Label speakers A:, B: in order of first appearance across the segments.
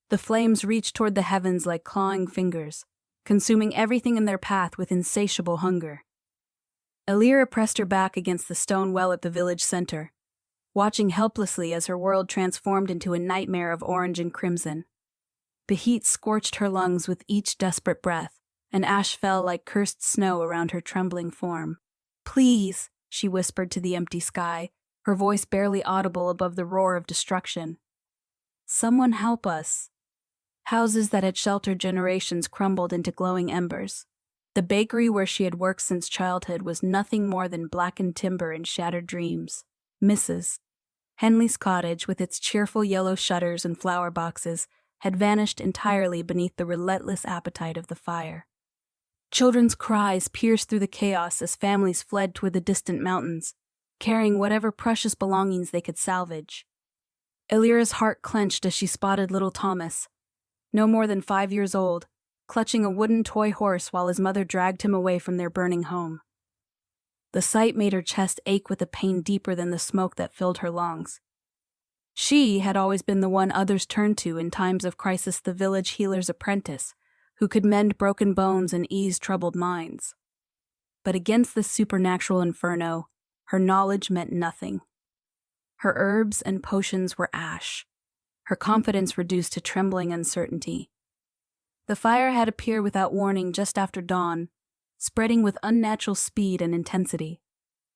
A: The flames reached toward the heavens like clawing fingers, consuming everything in their path with insatiable hunger. Elira pressed her back against the stone well at the village center, watching helplessly as her world transformed into a nightmare of orange and crimson. The heat scorched her lungs with each desperate breath, and ash fell like cursed snow around her trembling form. "Please," she whispered to the empty sky, her voice barely audible above the roar of destruction. "Someone help us." Houses that had sheltered generations crumbled into glowing embers. The bakery where she had worked since childhood was nothing more than blackened timber and shattered dreams. Mrs. Henley's cottage, with its cheerful yellow shutters and flower boxes, had vanished entirely beneath the relentless appetite of the fire. Children's cries pierced through the chaos as families fled toward the distant mountains, carrying whatever precious belongings they could salvage. Elira's heart clenched as she spotted little Thomas, no more than 5 years old, clutching a wooden toy horse while his mother dragged him away from their burning home. The sight made her chest ache with a pain deeper than the smoke that filled her lungs. She had always been the one others turned to in times of crisis, the village healer's apprentice, who could mend broken bones and ease troubled minds. But against this supernatural inferno, her knowledge meant nothing. Her herbs and potions were ash, her confidence reduced to trembling uncertainty. The fire had appeared without warning just after dawn, spreading with unnatural speed and intensity.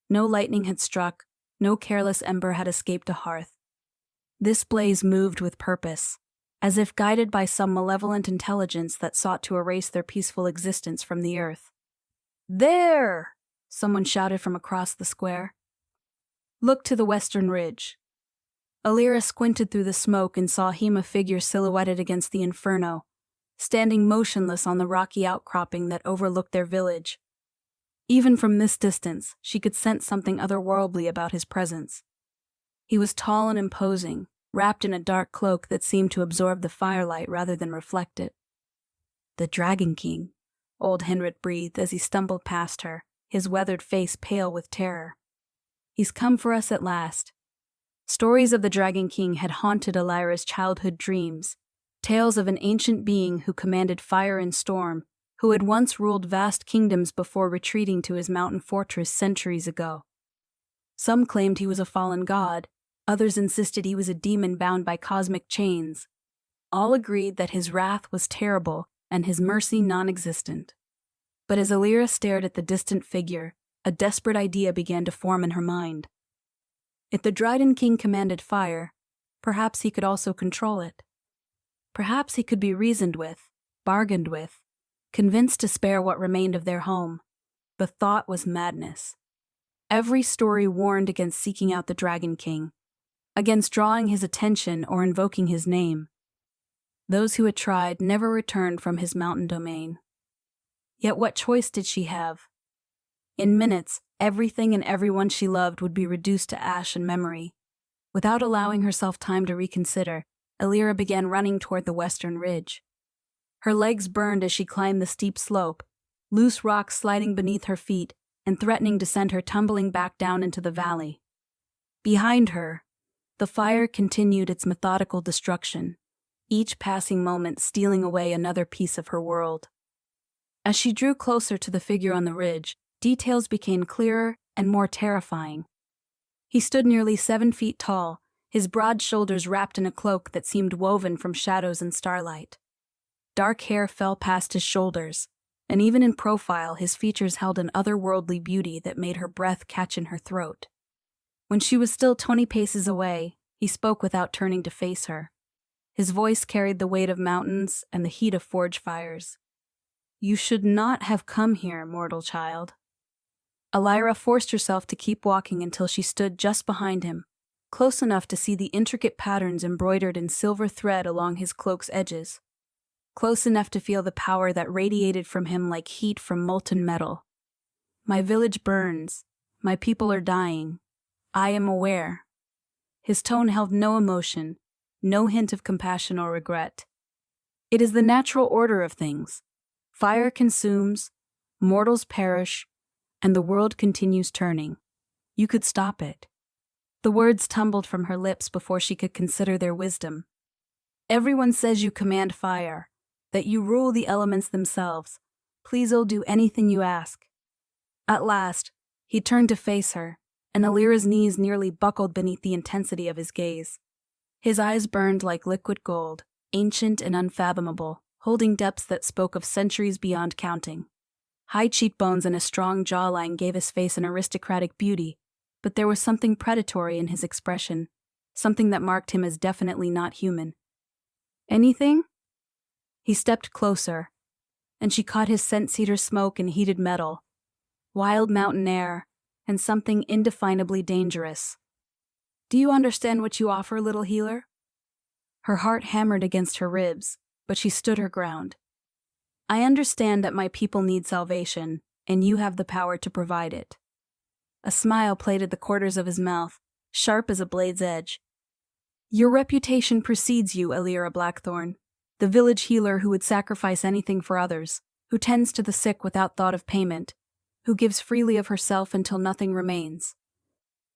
A: No lightning had struck, no careless ember had escaped a hearth. This blaze moved with purpose, as if guided by some malevolent intelligence that sought to erase their peaceful existence from the earth. "There!" someone shouted from across the square. "Look to the western ridge." Elira squinted through the smoke and saw Hema figure silhouetted against the inferno, standing motionless on the rocky outcropping that overlooked their village. Even from this distance, she could sense something otherworldly about his presence. He was tall and imposing, wrapped in a dark cloak that seemed to absorb the firelight rather than reflect it. "The Dragon King," old Henrik breathed as he stumbled past her, his weathered face pale with terror. "He's come for us at last." Stories of the Dragon King had haunted Elira's childhood dreams, tales of an ancient being who commanded fire and storm, who had once ruled vast kingdoms before retreating to his mountain fortress centuries ago. Some claimed he was a fallen god, others insisted he was a demon bound by cosmic chains. All agreed that his wrath was terrible and his mercy non-existent. But as Elira stared at the distant figure, a desperate idea began to form in her mind. If the Dragon King commanded fire, perhaps he could also control it. Perhaps he could be reasoned with, bargained with, convinced to spare what remained of their home. The thought was madness. Every story warned against seeking out the Dragon King, against drawing his attention or invoking his name. Those who had tried never returned from his mountain domain. Yet what choice did she have? In minutes, everything and everyone she loved would be reduced to ash and memory. Without allowing herself time to reconsider, Elira began running toward the western ridge. Her legs burned as she climbed the steep slope, loose rocks sliding beneath her feet and threatening to send her tumbling back down into the valley. Behind her, the fire continued its methodical destruction, each passing moment stealing away another piece of her world. As she drew closer to the figure on the ridge, details became clearer and more terrifying. He stood nearly 7 feet tall, his broad shoulders wrapped in a cloak that seemed woven from shadows and starlight. Dark hair fell past his shoulders, and even in profile his features held an otherworldly beauty that made her breath catch in her throat. When she was still 20 paces away, he spoke without turning to face her. His voice carried the weight of mountains and the heat of forge fires. "You should not have come here, mortal child." Elira forced herself to keep walking until she stood just behind him, close enough to see the intricate patterns embroidered in silver thread along his cloak's edges, close enough to feel the power that radiated from him like heat from molten metal. "My village burns. My people are dying. I am aware." His tone held no emotion, no hint of compassion or regret. "It is the natural order of things. Fire consumes, mortals perish, and the world continues turning. You could stop it." The words tumbled from her lips before she could consider their wisdom. Everyone says you command fire, that you rule the elements themselves. Please, I'll do anything you ask." At last, he turned to face her, and Elira's knees nearly buckled beneath the intensity of his gaze. His eyes burned like liquid gold, ancient and unfathomable, holding depths that spoke of centuries beyond counting. High cheekbones and a strong jawline gave his face an aristocratic beauty, but there was something predatory in his expression, something that marked him as definitely not human. "Anything?" He stepped closer, and she caught his scent-cedar smoke and heated metal, wild mountain air, and something indefinably dangerous. "Do you understand what you offer, little healer?" Her heart hammered against her ribs, but she stood her ground. "I understand that my people need salvation, and you have the power to provide it." A smile played at the corners of his mouth, sharp as a blade's edge. "Your reputation precedes you, Elira Blackthorne, the village healer who would sacrifice anything for others, who tends to the sick without thought of payment, who gives freely of herself until nothing remains."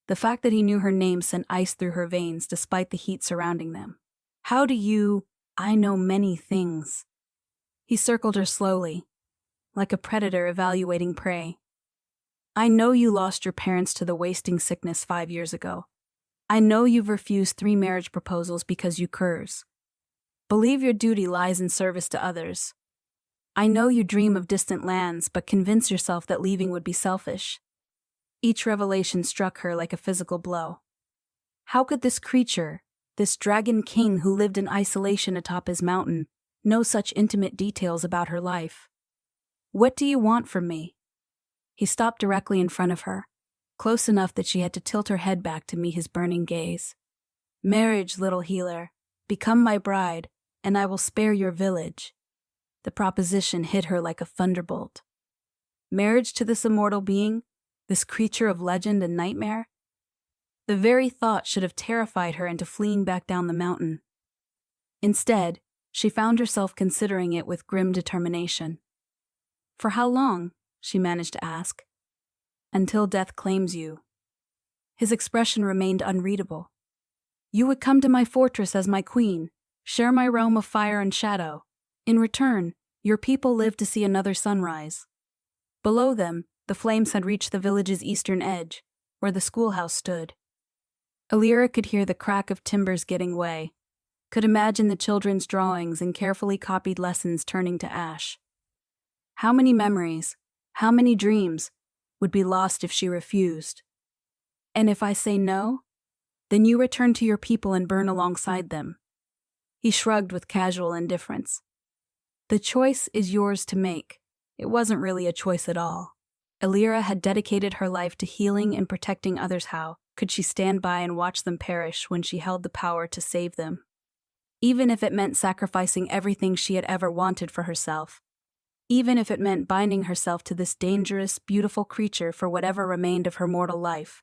A: The fact that he knew her name sent ice through her veins despite the heat surrounding them. "How do you—" "I know many things." He circled her slowly, like a predator evaluating prey. "I know you lost your parents to the wasting sickness 5 years ago. I know you've refused 3 marriage proposals because you curse. Believe your duty lies in service to others. I know you dream of distant lands, but convince yourself that leaving would be selfish." Each revelation struck her like a physical blow. How could this creature, this dragon king who lived in isolation atop his mountain, know such intimate details about her life? "What do you want from me?" He stopped directly in front of her, close enough that she had to tilt her head back to meet his burning gaze. "Marriage, little healer. Become my bride, and I will spare your village." The proposition hit her like a thunderbolt. Marriage to this immortal being, this creature of legend and nightmare? The very thought should have terrified her into fleeing back down the mountain. Instead, she found herself considering it with grim determination. "For how long?" she managed to ask. "Until death claims you." His expression remained unreadable. "You would come to my fortress as my queen, share my realm of fire and shadow. In return, your people lived to see another sunrise." Below them, the flames had reached the village's eastern edge, where the schoolhouse stood. Elira could hear the crack of timbers getting way, could imagine the children's drawings and carefully copied lessons turning to ash. How many memories, how many dreams, would be lost if she refused? "And if I say no, then you return to your people and burn alongside them." He shrugged with casual indifference. "The choice is yours to make." It wasn't really a choice at all. Elira had dedicated her life to healing and protecting others. How could she stand by and watch them perish when she held the power to save them? Even if it meant sacrificing everything she had ever wanted for herself. Even if it meant binding herself to this dangerous, beautiful creature for whatever remained of her mortal life.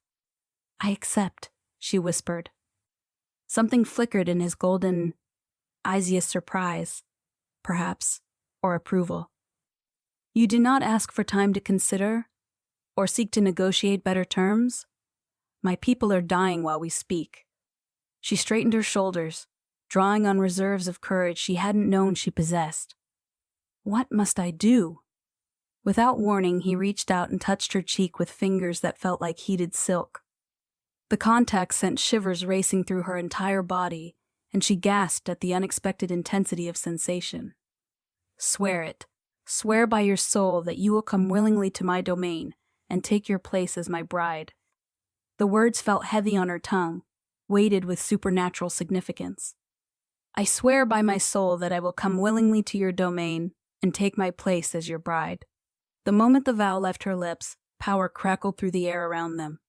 A: "I accept," she whispered. Something flickered in his golden eyes, surprise, perhaps, or approval. "You do not ask for time to consider, or seek to negotiate better terms? My people are dying while we speak." She straightened her shoulders, drawing on reserves of courage she hadn't known she possessed. "What must I do?" Without warning, he reached out and touched her cheek with fingers that felt like heated silk. The contact sent shivers racing through her entire body, and she gasped at the unexpected intensity of sensation. "Swear it. Swear by your soul that you will come willingly to my domain and take your place as my bride." The words felt heavy on her tongue, weighted with supernatural significance. "I swear by my soul that I will come willingly to your domain and take my place as your bride." The moment the vow left her lips, power crackled through the air around them.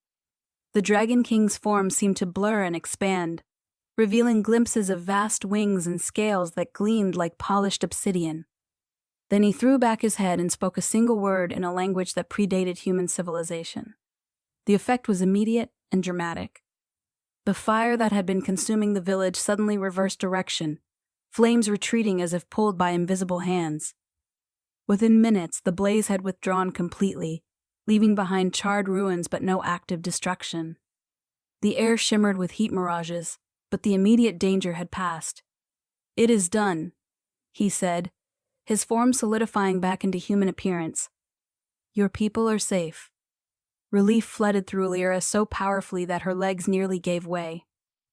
A: The Dragon King's form seemed to blur and expand, revealing glimpses of vast wings and scales that gleamed like polished obsidian. Then he threw back his head and spoke a single word in a language that predated human civilization. The effect was immediate and dramatic. The fire that had been consuming the village suddenly reversed direction, flames retreating as if pulled by invisible hands. Within minutes, the blaze had withdrawn completely, leaving behind charred ruins but no active destruction. The air shimmered with heat mirages, but the immediate danger had passed. "It is done," he said, his form solidifying back into human appearance. "Your people are safe." Relief flooded through Elira so powerfully that her legs nearly gave way.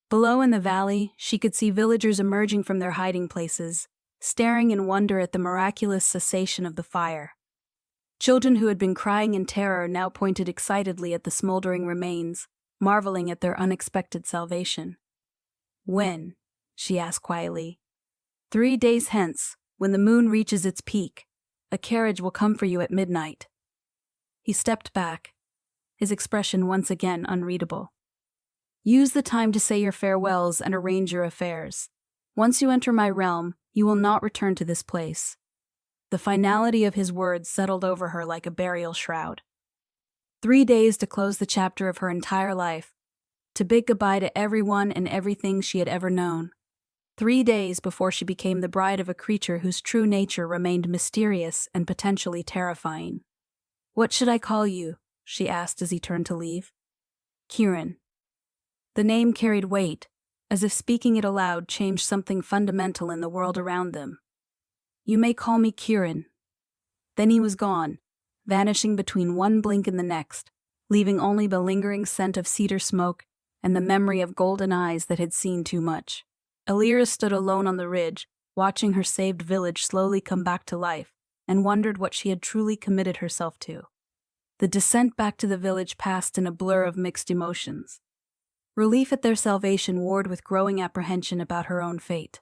A: Below in the valley, she could see villagers emerging from their hiding places, staring in wonder at the miraculous cessation of the fire. Children who had been crying in terror now pointed excitedly at the smoldering remains, marveling at their unexpected salvation. "When?" she asked quietly. 3 days hence, when the moon reaches its peak. A carriage will come for you at midnight." He stepped back, his expression once again unreadable. "Use the time to say your farewells and arrange your affairs. Once you enter my realm, you will not return to this place." The finality of his words settled over her like a burial shroud. 3 days to close the chapter of her entire life, to bid goodbye to everyone and everything she had ever known. 3 days before she became the bride of a creature whose true nature remained mysterious and potentially terrifying. "What should I call you?" she asked as he turned to leave. "Kieran." The name carried weight, as if speaking it aloud changed something fundamental in the world around them. "You may call me Kieran." Then he was gone, vanishing between one blink and the next, leaving only the lingering scent of cedar smoke and the memory of golden eyes that had seen too much. Elira stood alone on the ridge, watching her saved village slowly come back to life, and wondered what she had truly committed herself to. The descent back to the village passed in a blur of mixed emotions. Relief at their salvation warred with growing apprehension about her own fate.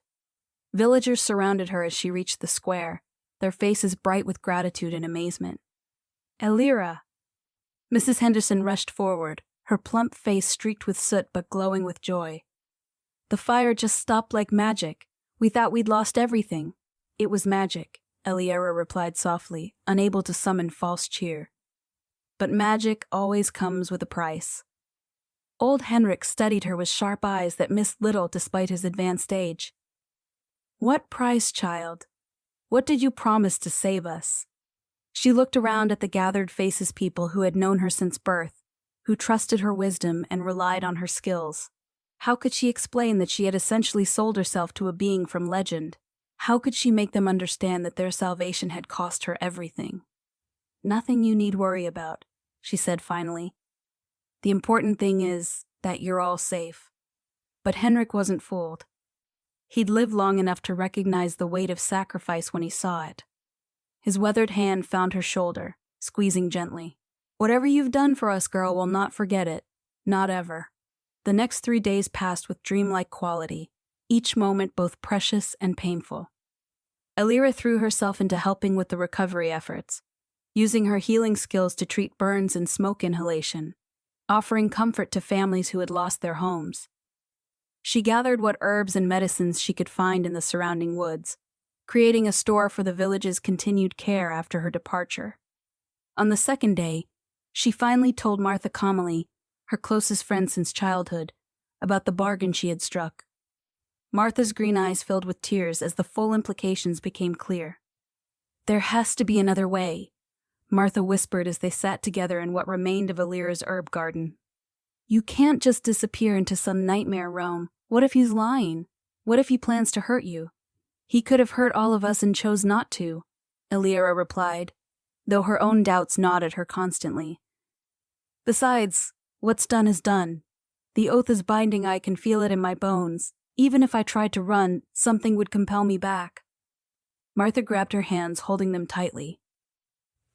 A: Villagers surrounded her as she reached the square, their faces bright with gratitude and amazement. "Elira!" Mrs. Henderson rushed forward, her plump face streaked with soot but glowing with joy. "The fire just stopped like magic. We thought we'd lost everything." "It was magic," Elira replied softly, unable to summon false cheer. "But magic always comes with a price." Old Henrik studied her with sharp eyes that missed little despite his advanced age. "What price, child? What did you promise to save us?" She looked around at the gathered faces, people who had known her since birth, who trusted her wisdom and relied on her skills. How could she explain that she had essentially sold herself to a being from legend? How could she make them understand that their salvation had cost her everything? "Nothing you need worry about," she said finally. "The important thing is that you're all safe." But Henrik wasn't fooled. He'd lived long enough to recognize the weight of sacrifice when he saw it. His weathered hand found her shoulder, squeezing gently. "Whatever you've done for us, girl, we'll not forget it. Not ever." The next 3 days passed with dreamlike quality, each moment both precious and painful. Elira threw herself into helping with the recovery efforts, using her healing skills to treat burns and smoke inhalation, offering comfort to families who had lost their homes. She gathered what herbs and medicines she could find in the surrounding woods, creating a store for the village's continued care after her departure. On the second day, she finally told Martha Comely, her closest friend since childhood, about the bargain she had struck. Martha's green eyes filled with tears as the full implications became clear. "There has to be another way," Martha whispered as they sat together in what remained of Elira's herb garden. "You can't just disappear into some nightmare realm. What if he's lying? What if he plans to hurt you?" "He could have hurt all of us and chose not to," Elira replied, though her own doubts gnawed at her constantly. "Besides, what's done is done. The oath is binding. I can feel it in my bones. Even if I tried to run, something would compel me back." Martha grabbed her hands, holding them tightly.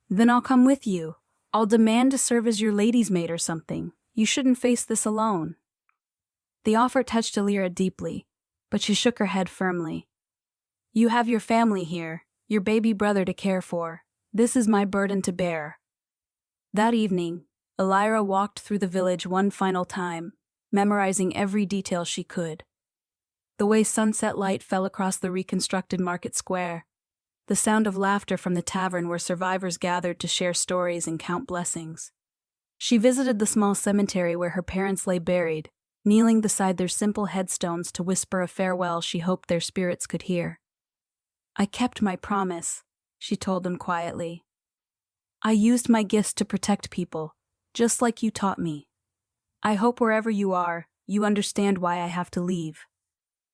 A: "Then I'll come with you. I'll demand to serve as your lady's maid or something. You shouldn't face this alone." The offer touched Elira deeply, but she shook her head firmly. "You have your family here, your baby brother to care for. This is my burden to bear." That evening, Elira walked through the village one final time, memorizing every detail she could. The way sunset light fell across the reconstructed market square, the sound of laughter from the tavern where survivors gathered to share stories and count blessings. She visited the small cemetery where her parents lay buried, kneeling beside their simple headstones to whisper a farewell she hoped their spirits could hear. "I kept my promise," she told them quietly. "I used my gifts to protect people, just like you taught me. I hope wherever you are, you understand why I have to leave."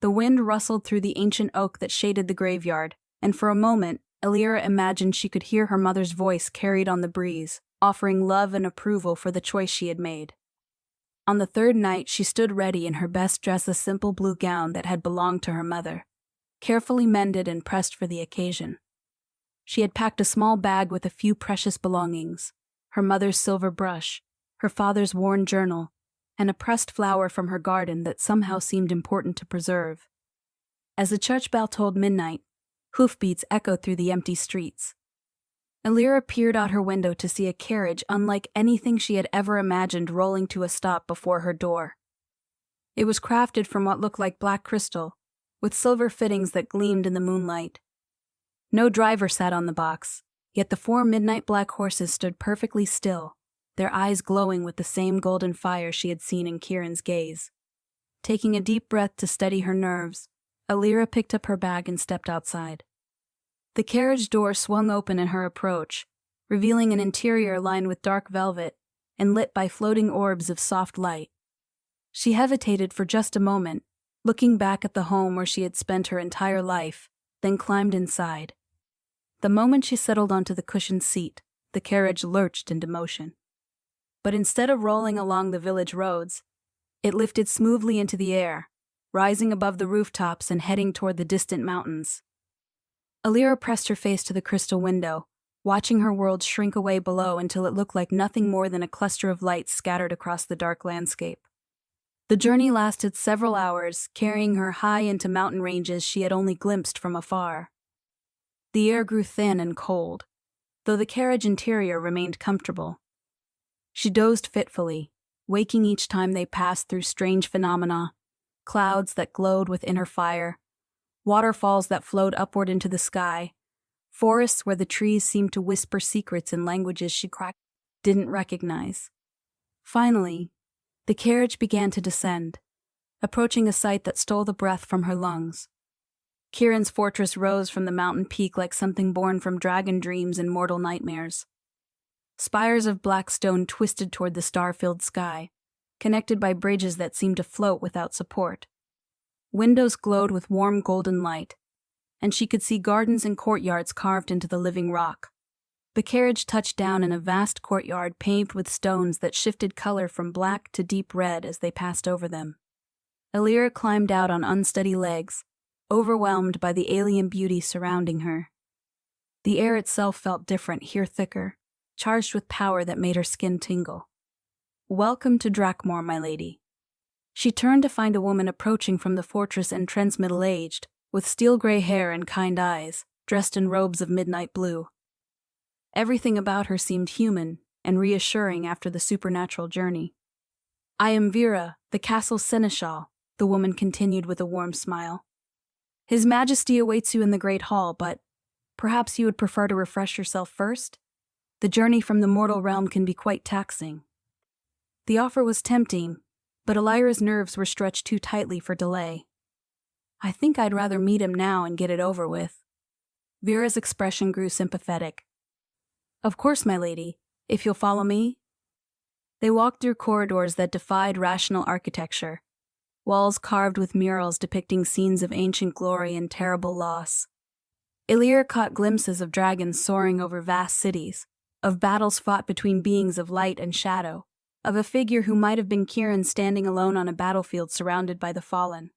A: The wind rustled through the ancient oak that shaded the graveyard, and for a moment, Elira imagined she could hear her mother's voice carried on the breeze, offering love and approval for the choice she had made. On the third night, she stood ready in her best dress, a simple blue gown that had belonged to her mother, carefully mended and pressed for the occasion. She had packed a small bag with a few precious belongings: her mother's silver brush, her father's worn journal, and a pressed flower from her garden that somehow seemed important to preserve. As the church bell tolled midnight, hoofbeats echoed through the empty streets. Elira peered out her window to see a carriage unlike anything she had ever imagined rolling to a stop before her door. It was crafted from what looked like black crystal, with silver fittings that gleamed in the moonlight. No driver sat on the box, yet the 4 midnight black horses stood perfectly still, their eyes glowing with the same golden fire she had seen in Kieran's gaze. Taking a deep breath to steady her nerves, Elira picked up her bag and stepped outside. The carriage door swung open in her approach, revealing an interior lined with dark velvet and lit by floating orbs of soft light. She hesitated for just a moment, looking back at the home where she had spent her entire life, then climbed inside. The moment she settled onto the cushioned seat, the carriage lurched into motion. But instead of rolling along the village roads, it lifted smoothly into the air, rising above the rooftops and heading toward the distant mountains. Elira pressed her face to the crystal window, watching her world shrink away below until it looked like nothing more than a cluster of lights scattered across the dark landscape. The journey lasted several hours, carrying her high into mountain ranges she had only glimpsed from afar. The air grew thin and cold, though the carriage interior remained comfortable. She dozed fitfully, waking each time they passed through strange phenomena: clouds that glowed with inner fire, waterfalls that flowed upward into the sky, forests where the trees seemed to whisper secrets in languages she didn't recognize. Finally, the carriage began to descend, approaching a sight that stole the breath from her lungs. Kieran's fortress rose from the mountain peak like something born from dragon dreams and mortal nightmares. Spires of black stone twisted toward the star-filled sky, connected by bridges that seemed to float without support. Windows glowed with warm golden light, and she could see gardens and courtyards carved into the living rock. The carriage touched down in a vast courtyard paved with stones that shifted color from black to deep red as they passed over them. Elira climbed out on unsteady legs, overwhelmed by the alien beauty surrounding her. The air itself felt different, here thicker, charged with power that made her skin tingle. "Welcome to Drakmoor, my lady." She turned to find a woman approaching from the fortress entrance, middle-aged, with steel-gray hair and kind eyes, dressed in robes of midnight blue. Everything about her seemed human and reassuring after the supernatural journey. "I am Vera, the castle's seneschal," the woman continued with a warm smile. "His Majesty awaits you in the Great Hall, but perhaps you would prefer to refresh yourself first? The journey from the mortal realm can be quite taxing." The offer was tempting, but Elira's nerves were stretched too tightly for delay. "I think I'd rather meet him now and get it over with." Vera's expression grew sympathetic. "Of course, my lady, if you'll follow me." They walked through corridors that defied rational architecture, walls carved with murals depicting scenes of ancient glory and terrible loss. Elira caught glimpses of dragons soaring over vast cities, of battles fought between beings of light and shadow, of a figure who might have been Kieran standing alone on a battlefield surrounded by the fallen.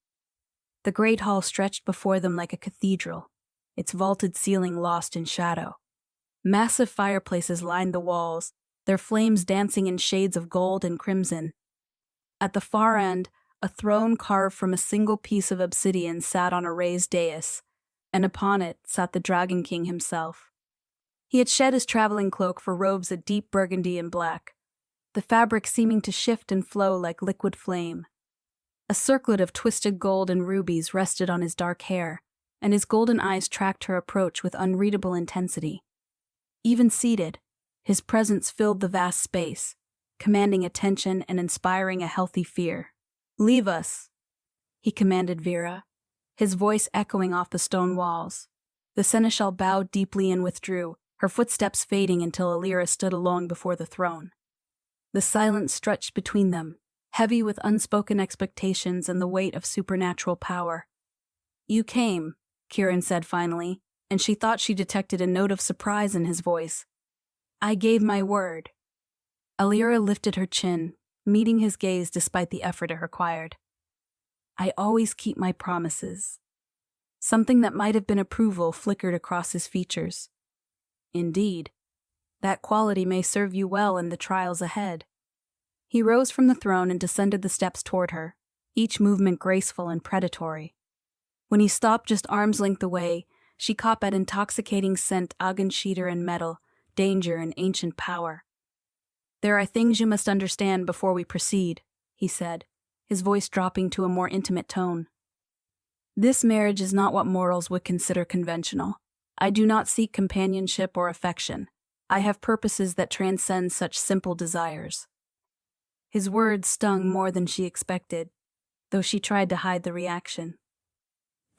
A: The great hall stretched before them like a cathedral, its vaulted ceiling lost in shadow. Massive fireplaces lined the walls, their flames dancing in shades of gold and crimson. At the far end, a throne carved from a single piece of obsidian sat on a raised dais, and upon it sat the Dragon King himself. He had shed his traveling cloak for robes of deep burgundy and black, the fabric seeming to shift and flow like liquid flame. A circlet of twisted gold and rubies rested on his dark hair, and his golden eyes tracked her approach with unreadable intensity. Even seated, his presence filled the vast space, commanding attention and inspiring a healthy fear. "Leave us," he commanded Vera, his voice echoing off the stone walls. The seneschal bowed deeply and withdrew, her footsteps fading until Elira stood alone before the throne. The silence stretched between them, heavy with unspoken expectations and the weight of supernatural power. You came, Kieran said finally, and she thought she detected a note of surprise in his voice. I gave my word. Elira lifted her chin, meeting his gaze despite the effort it required. I always keep my promises. Something that might have been approval flickered across his features. Indeed, that quality may serve you well in the trials ahead. He rose from the throne and descended the steps toward her, each movement graceful and predatory. When he stopped just arm's length away, she caught that intoxicating scent Agensheeter and metal, danger and ancient power. There are things you must understand before we proceed, he said, his voice dropping to a more intimate tone. This marriage is not what mortals would consider conventional. I do not seek companionship or affection. I have purposes that transcend such simple desires. His words stung more than she expected, though she tried to hide the reaction.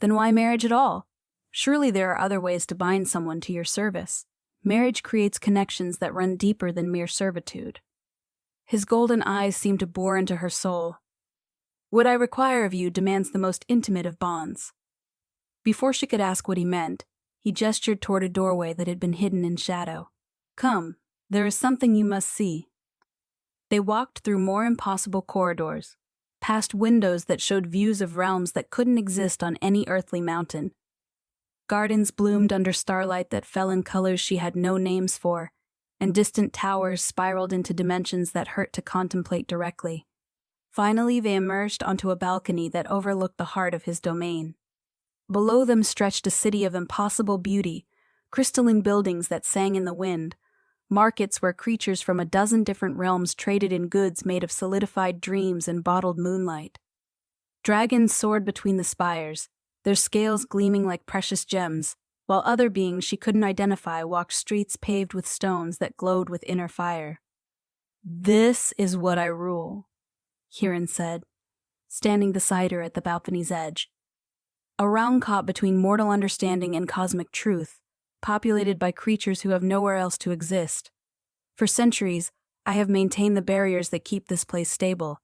A: Then why marriage at all? Surely there are other ways to bind someone to your service. Marriage creates connections that run deeper than mere servitude. His golden eyes seemed to bore into her soul. What I require of you demands the most intimate of bonds. Before she could ask what he meant, he gestured toward a doorway that had been hidden in shadow. Come, there is something you must see. They walked through more impossible corridors, past windows that showed views of realms that couldn't exist on any earthly mountain. Gardens bloomed under starlight that fell in colors she had no names for, and distant towers spiraled into dimensions that hurt to contemplate directly. Finally, they emerged onto a balcony that overlooked the heart of his domain. Below them stretched a city of impossible beauty, crystalline buildings that sang in the wind, markets where creatures from a dozen different realms traded in goods made of solidified dreams and bottled moonlight. Dragons soared between the spires, their scales gleaming like precious gems, while other beings she couldn't identify walked streets paved with stones that glowed with inner fire. This is what I rule, Kieran said, standing beside her at the balcony's edge. A realm caught between mortal understanding and cosmic truth, populated by creatures who have nowhere else to exist. For centuries, I have maintained the barriers that keep this place stable.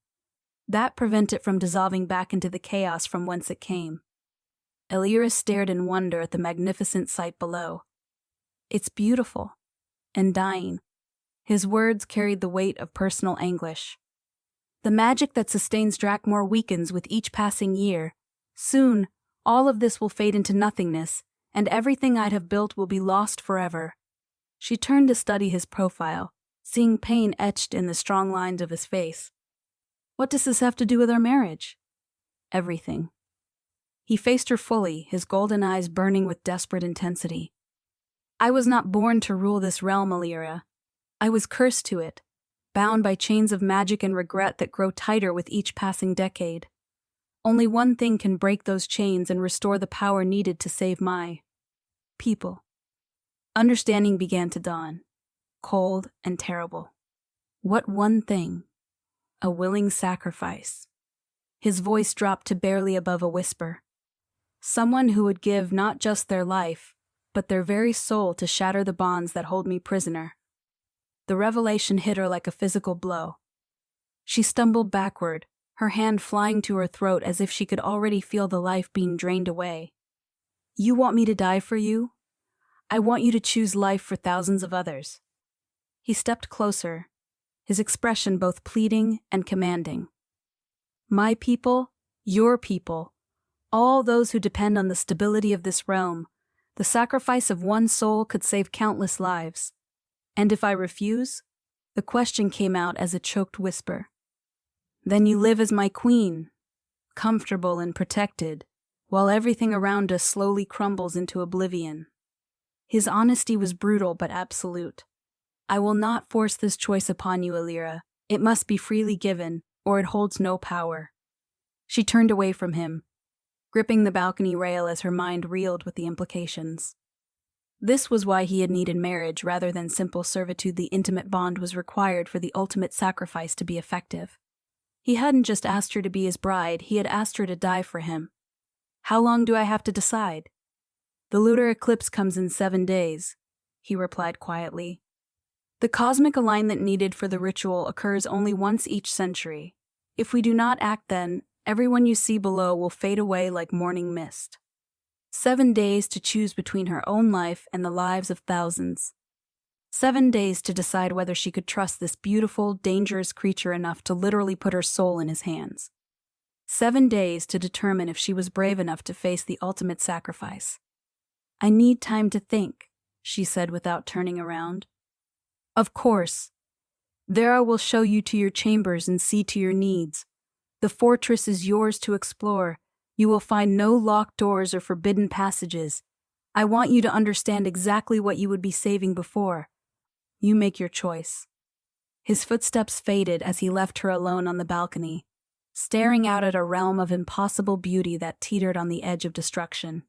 A: That prevent it from dissolving back into the chaos from whence it came. Elira stared in wonder at the magnificent sight below. It's beautiful and dying. His words carried the weight of personal anguish. The magic that sustains Drakmoor weakens with each passing year. Soon, all of this will fade into nothingness, and everything I'd have built will be lost forever. She turned to study his profile, seeing pain etched in the strong lines of his face. What does this have to do with our marriage? Everything. He faced her fully, his golden eyes burning with desperate intensity. I was not born to rule this realm, Elira. I was cursed to it, bound by chains of magic and regret that grow tighter with each passing decade. Only one thing can break those chains and restore the power needed to save my people. Understanding began to dawn, cold and terrible. What one thing? A willing sacrifice. His voice dropped to barely above a whisper. Someone who would give not just their life, but their very soul to shatter the bonds that hold me prisoner. The revelation hit her like a physical blow. She stumbled backward, her hand flying to her throat as if she could already feel the life being drained away. You want me to die for you? I want you to choose life for thousands of others. He stepped closer, his expression both pleading and commanding. My people, your people, all those who depend on the stability of this realm, the sacrifice of one soul could save countless lives. And if I refuse? The question came out as a choked whisper. Then you live as my queen, comfortable and protected, while everything around us slowly crumbles into oblivion. His honesty was brutal but absolute. I will not force this choice upon you, Elira. It must be freely given, or it holds no power. She turned away from him, gripping the balcony rail as her mind reeled with the implications. This was why he had needed marriage rather than simple servitude. The intimate bond was required for the ultimate sacrifice to be effective. He hadn't just asked her to be his bride, he had asked her to die for him. How long do I have to decide? The lunar eclipse comes in 7 days, he replied quietly. The cosmic alignment needed for the ritual occurs only once each century. If we do not act then, everyone you see below will fade away like morning mist. 7 days to choose between her own life and the lives of thousands. 7 days to decide whether she could trust this beautiful, dangerous creature enough to literally put her soul in his hands. 7 days to determine if she was brave enough to face the ultimate sacrifice. "I need time to think," she said without turning around. "Of course. There I will show you to your chambers and see to your needs. The fortress is yours to explore. You will find no locked doors or forbidden passages. I want you to understand exactly what you would be saving before. You make your choice." His footsteps faded as he left her alone on the balcony, staring out at a realm of impossible beauty that teetered on the edge of destruction.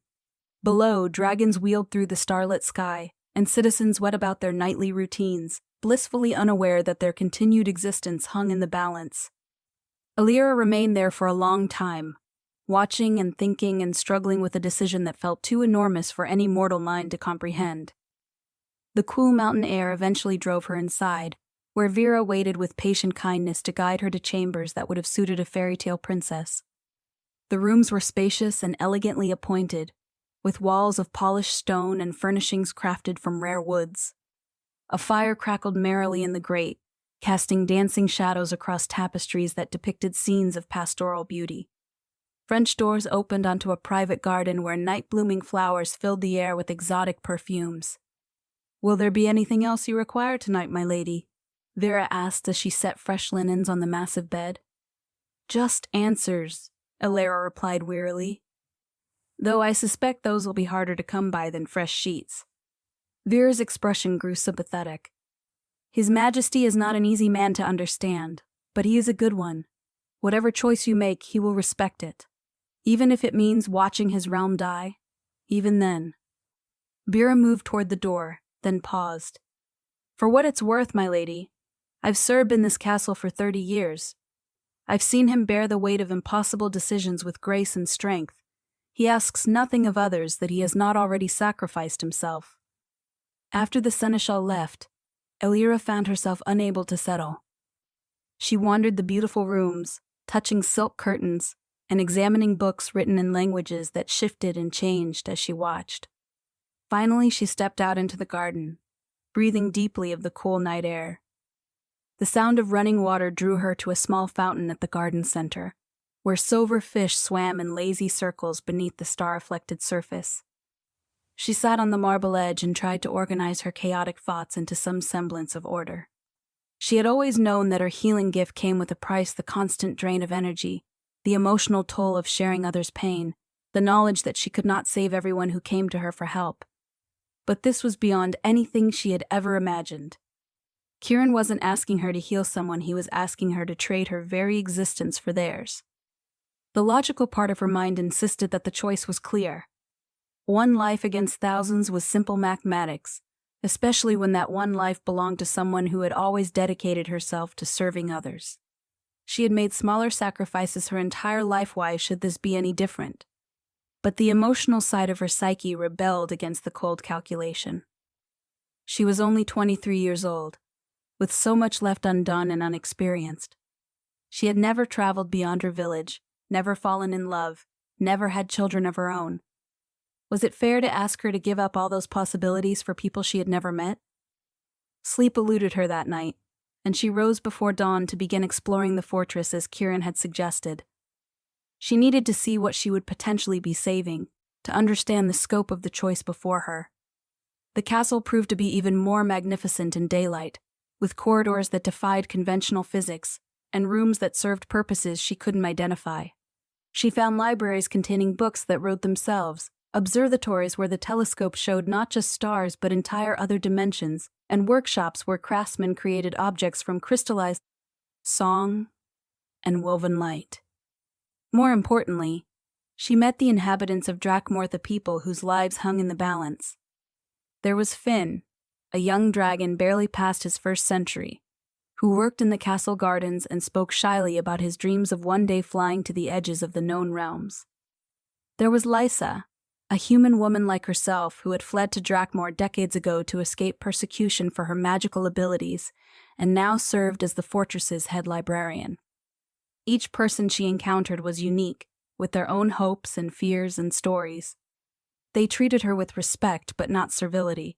A: Below, dragons wheeled through the starlit sky, and citizens went about their nightly routines, blissfully unaware that their continued existence hung in the balance. Elira remained there for a long time, watching and thinking and struggling with a decision that felt too enormous for any mortal mind to comprehend. The cool mountain air eventually drove her inside, where Vera waited with patient kindness to guide her to chambers that would have suited a fairy tale princess. The rooms were spacious and elegantly appointed, with walls of polished stone and furnishings crafted from rare woods. A fire crackled merrily in the grate, casting dancing shadows across tapestries that depicted scenes of pastoral beauty. French doors opened onto a private garden where night-blooming flowers filled the air with exotic perfumes. "Will there be anything else you require tonight, my lady?" Vera asked as she set fresh linens on the massive bed. "Just answers," Elira replied wearily. "Though I suspect those will be harder to come by than fresh sheets." Vera's expression grew sympathetic. "His Majesty is not an easy man to understand, but he is a good one. Whatever choice you make, he will respect it. Even if it means watching his realm die, even then." Vera moved toward the door, then paused. "For what it's worth, my lady, I've served in this castle for 30 years. I've seen him bear the weight of impossible decisions with grace and strength. He asks nothing of others that he has not already sacrificed himself." After the seneschal left, Elira found herself unable to settle. She wandered the beautiful rooms, touching silk curtains, and examining books written in languages that shifted and changed as she watched. Finally, she stepped out into the garden, breathing deeply of the cool night air. The sound of running water drew her to a small fountain at the garden center, where silver fish swam in lazy circles beneath the star-reflected surface. She sat on the marble edge and tried to organize her chaotic thoughts into some semblance of order. She had always known that her healing gift came with a price: the constant drain of energy, the emotional toll of sharing others' pain, the knowledge that she could not save everyone who came to her for help. But this was beyond anything she had ever imagined. Kieran wasn't asking her to heal someone, he was asking her to trade her very existence for theirs. The logical part of her mind insisted that the choice was clear. One life against thousands was simple mathematics, especially when that one life belonged to someone who had always dedicated herself to serving others. She had made smaller sacrifices her entire life. Why should this be any different? But the emotional side of her psyche rebelled against the cold calculation. She was only 23 years old, with so much left undone and unexperienced. She had never traveled beyond her village, never fallen in love, never had children of her own. Was it fair to ask her to give up all those possibilities for people she had never met? Sleep eluded her that night, and she rose before dawn to begin exploring the fortress as Kieran had suggested. She needed to see what she would potentially be saving, to understand the scope of the choice before her. The castle proved to be even more magnificent in daylight, with corridors that defied conventional physics, and rooms that served purposes she couldn't identify. She found libraries containing books that wrote themselves, observatories where the telescope showed not just stars but entire other dimensions, and workshops where craftsmen created objects from crystallized song and woven light. More importantly, she met the inhabitants of Drakmoor, the people whose lives hung in the balance. There was Finn, a young dragon barely past his first century, who worked in the castle gardens and spoke shyly about his dreams of one day flying to the edges of the known realms. There was Lysa, a human woman like herself who had fled to Drakmoor decades ago to escape persecution for her magical abilities and now served as the fortress's head librarian. Each person she encountered was unique, with their own hopes and fears and stories. They treated her with respect but not servility,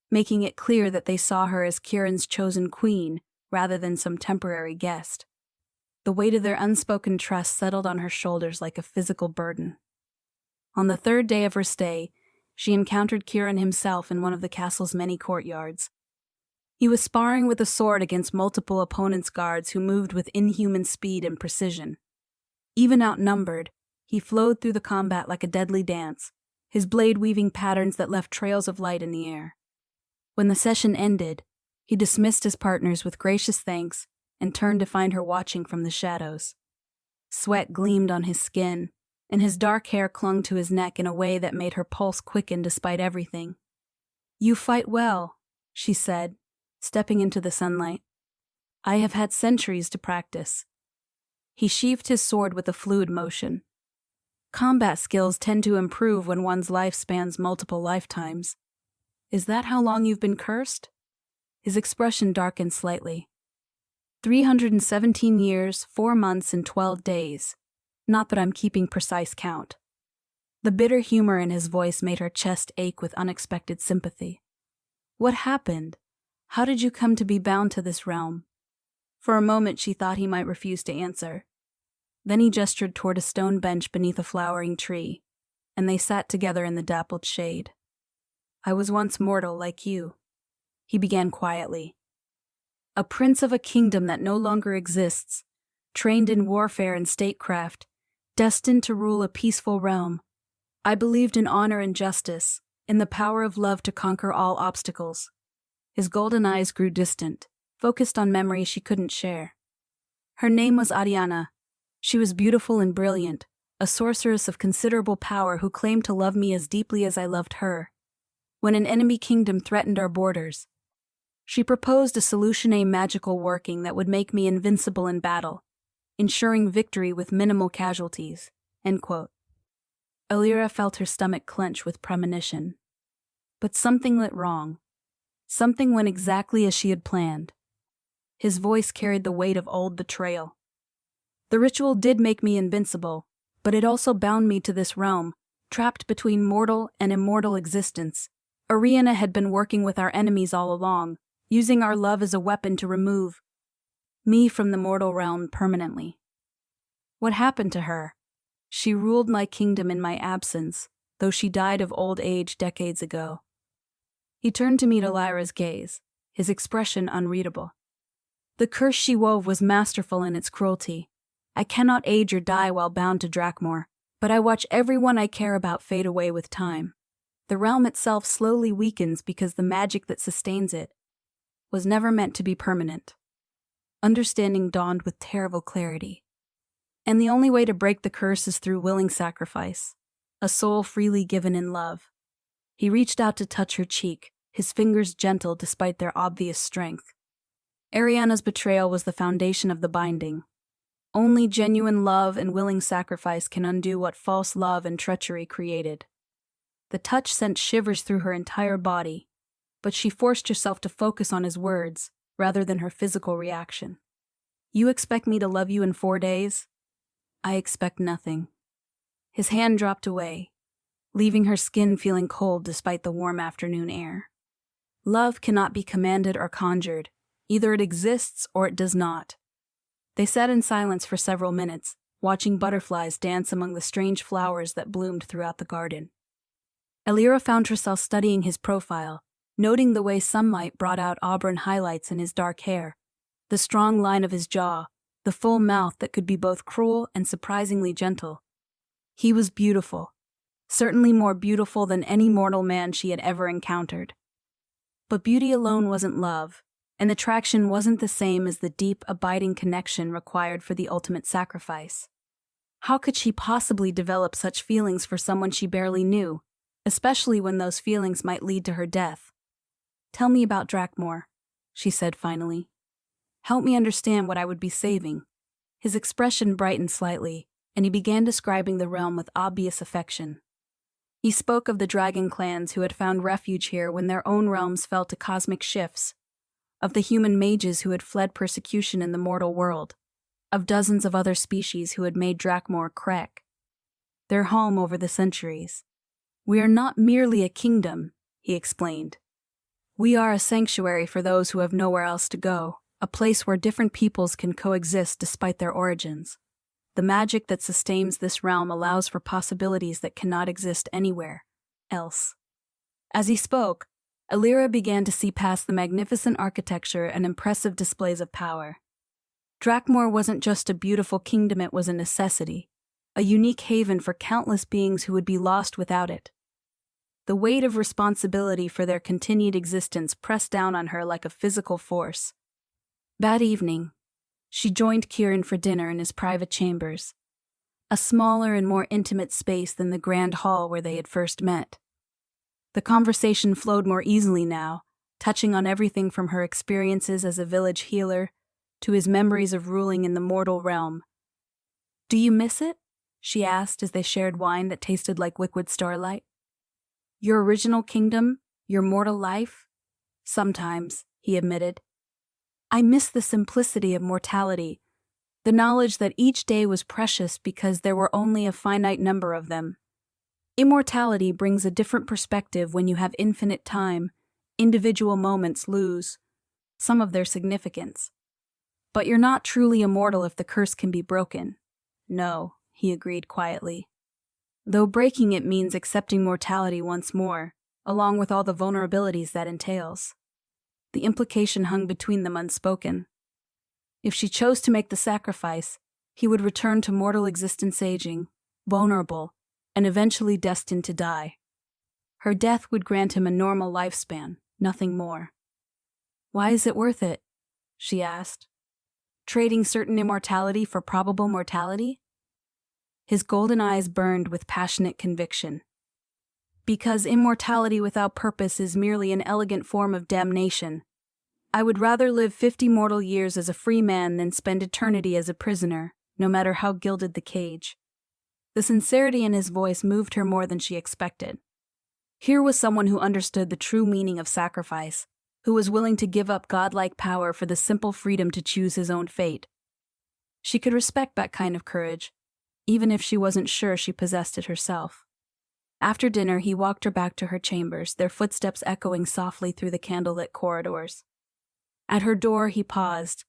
A: making it clear that they saw her as Kieran's chosen queen rather than some temporary guest. The weight of their unspoken trust settled on her shoulders like a physical burden. On the third day of her stay, she encountered Kieran himself in one of the castle's many courtyards. He was sparring with a sword against multiple opponents' guards who moved with inhuman speed and precision. Even outnumbered, he flowed through the combat like a deadly dance, his blade weaving patterns that left trails of light in the air. When the session ended, he dismissed his partners with gracious thanks and turned to find her watching from the shadows. Sweat gleamed on his skin, and his dark hair clung to his neck in a way that made her pulse quicken despite everything. "You fight well," she said, stepping into the sunlight. "I have had centuries to practice." He sheathed his sword with a fluid motion. Combat skills tend to improve when one's life spans multiple lifetimes. "Is that how long you've been cursed?" His expression darkened slightly. 317 years, 4 months, and 12 days. Not that I'm keeping precise count. The bitter humor in his voice made her chest ache with unexpected sympathy. "What happened? How did you come to be bound to this realm?" For a moment she thought he might refuse to answer. Then he gestured toward a stone bench beneath a flowering tree, and they sat together in the dappled shade. "I was once mortal like you," he began quietly. "A prince of a kingdom that no longer exists, trained in warfare and statecraft, destined to rule a peaceful realm. I believed in honor and justice, in the power of love to conquer all obstacles." His golden eyes grew distant, focused on memories she couldn't share. Her name was Ariana. She was beautiful and brilliant, a sorceress of considerable power who claimed to love me as deeply as I loved her. When an enemy kingdom threatened our borders, she proposed a solution, a magical working that would make me invincible in battle, ensuring victory with minimal casualties. End quote. Elira felt her stomach clench with premonition. But something went wrong. Something went exactly as she had planned. His voice carried the weight of old betrayal. "The ritual did make me invincible, but it also bound me to this realm, trapped between mortal and immortal existence. Ariana had been working with our enemies all along, using our love as a weapon to remove me from the mortal realm permanently. What happened to her? She ruled my kingdom in my absence, though she died of old age decades ago." He turned to meet Elira's gaze, his expression unreadable. "The curse she wove was masterful in its cruelty. I cannot age or die while bound to Drakmoor, but I watch everyone I care about fade away with time. The realm itself slowly weakens because the magic that sustains it was never meant to be permanent." Understanding dawned with terrible clarity. And the only way to break the curse is through willing sacrifice, a soul freely given in love. He reached out to touch her cheek, his fingers gentle despite their obvious strength. Ariana's betrayal was the foundation of the binding. Only genuine love and willing sacrifice can undo what false love and treachery created. The touch sent shivers through her entire body, but she forced herself to focus on his words rather than her physical reaction. "You expect me to love you in 4 days? I expect nothing." His hand dropped away, leaving her skin feeling cold despite the warm afternoon air. Love cannot be commanded or conjured. Either it exists or it does not. They sat in silence for several minutes, watching butterflies dance among the strange flowers that bloomed throughout the garden. Elira found herself studying his profile, noting the way sunlight brought out auburn highlights in his dark hair, the strong line of his jaw, the full mouth that could be both cruel and surprisingly gentle. He was beautiful, certainly more beautiful than any mortal man she had ever encountered. But beauty alone wasn't love, and attraction wasn't the same as the deep, abiding connection required for the ultimate sacrifice. How could she possibly develop such feelings for someone she barely knew, especially when those feelings might lead to her death? "Tell me about Drakmoor," she said finally. "Help me understand what I would be saving." His expression brightened slightly, and he began describing the realm with obvious affection. He spoke of the dragon clans who had found refuge here when their own realms fell to cosmic shifts, of the human mages who had fled persecution in the mortal world, of dozens of other species who had made Drakmoor Krek their home over the centuries. "We are not merely a kingdom," he explained. "We are a sanctuary for those who have nowhere else to go, a place where different peoples can coexist despite their origins. The magic that sustains this realm allows for possibilities that cannot exist anywhere else." As he spoke, Elira began to see past the magnificent architecture and impressive displays of power. Drakmoor wasn't just a beautiful kingdom, it was a necessity, a unique haven for countless beings who would be lost without it. The weight of responsibility for their continued existence pressed down on her like a physical force. That evening, she joined Kieran for dinner in his private chambers, a smaller and more intimate space than the grand hall where they had first met. The conversation flowed more easily now, touching on everything from her experiences as a village healer to his memories of ruling in the mortal realm. "Do you miss it?" she asked as they shared wine that tasted like liquid starlight. "Your original kingdom, your mortal life?" "Sometimes," he admitted. "I miss the simplicity of mortality, the knowledge that each day was precious because there were only a finite number of them. Immortality brings a different perspective when you have infinite time. Individual moments lose some of their significance. But you're not truly immortal if the curse can be broken." "No," he agreed quietly. "Though breaking it means accepting mortality once more, along with all the vulnerabilities that entails." The implication hung between them unspoken. If she chose to make the sacrifice, he would return to mortal existence aging, vulnerable, and eventually destined to die. Her death would grant him a normal lifespan, nothing more. "Why is it worth it?" she asked. "Trading certain immortality for probable mortality?" His golden eyes burned with passionate conviction. "Because immortality without purpose is merely an elegant form of damnation. I would rather live 50 mortal years as a free man than spend eternity as a prisoner, no matter how gilded the cage." The sincerity in his voice moved her more than she expected. Here was someone who understood the true meaning of sacrifice, who was willing to give up godlike power for the simple freedom to choose his own fate. She could respect that kind of courage, even if she wasn't sure she possessed it herself. After dinner, he walked her back to her chambers, their footsteps echoing softly through the candlelit corridors. At her door, he paused,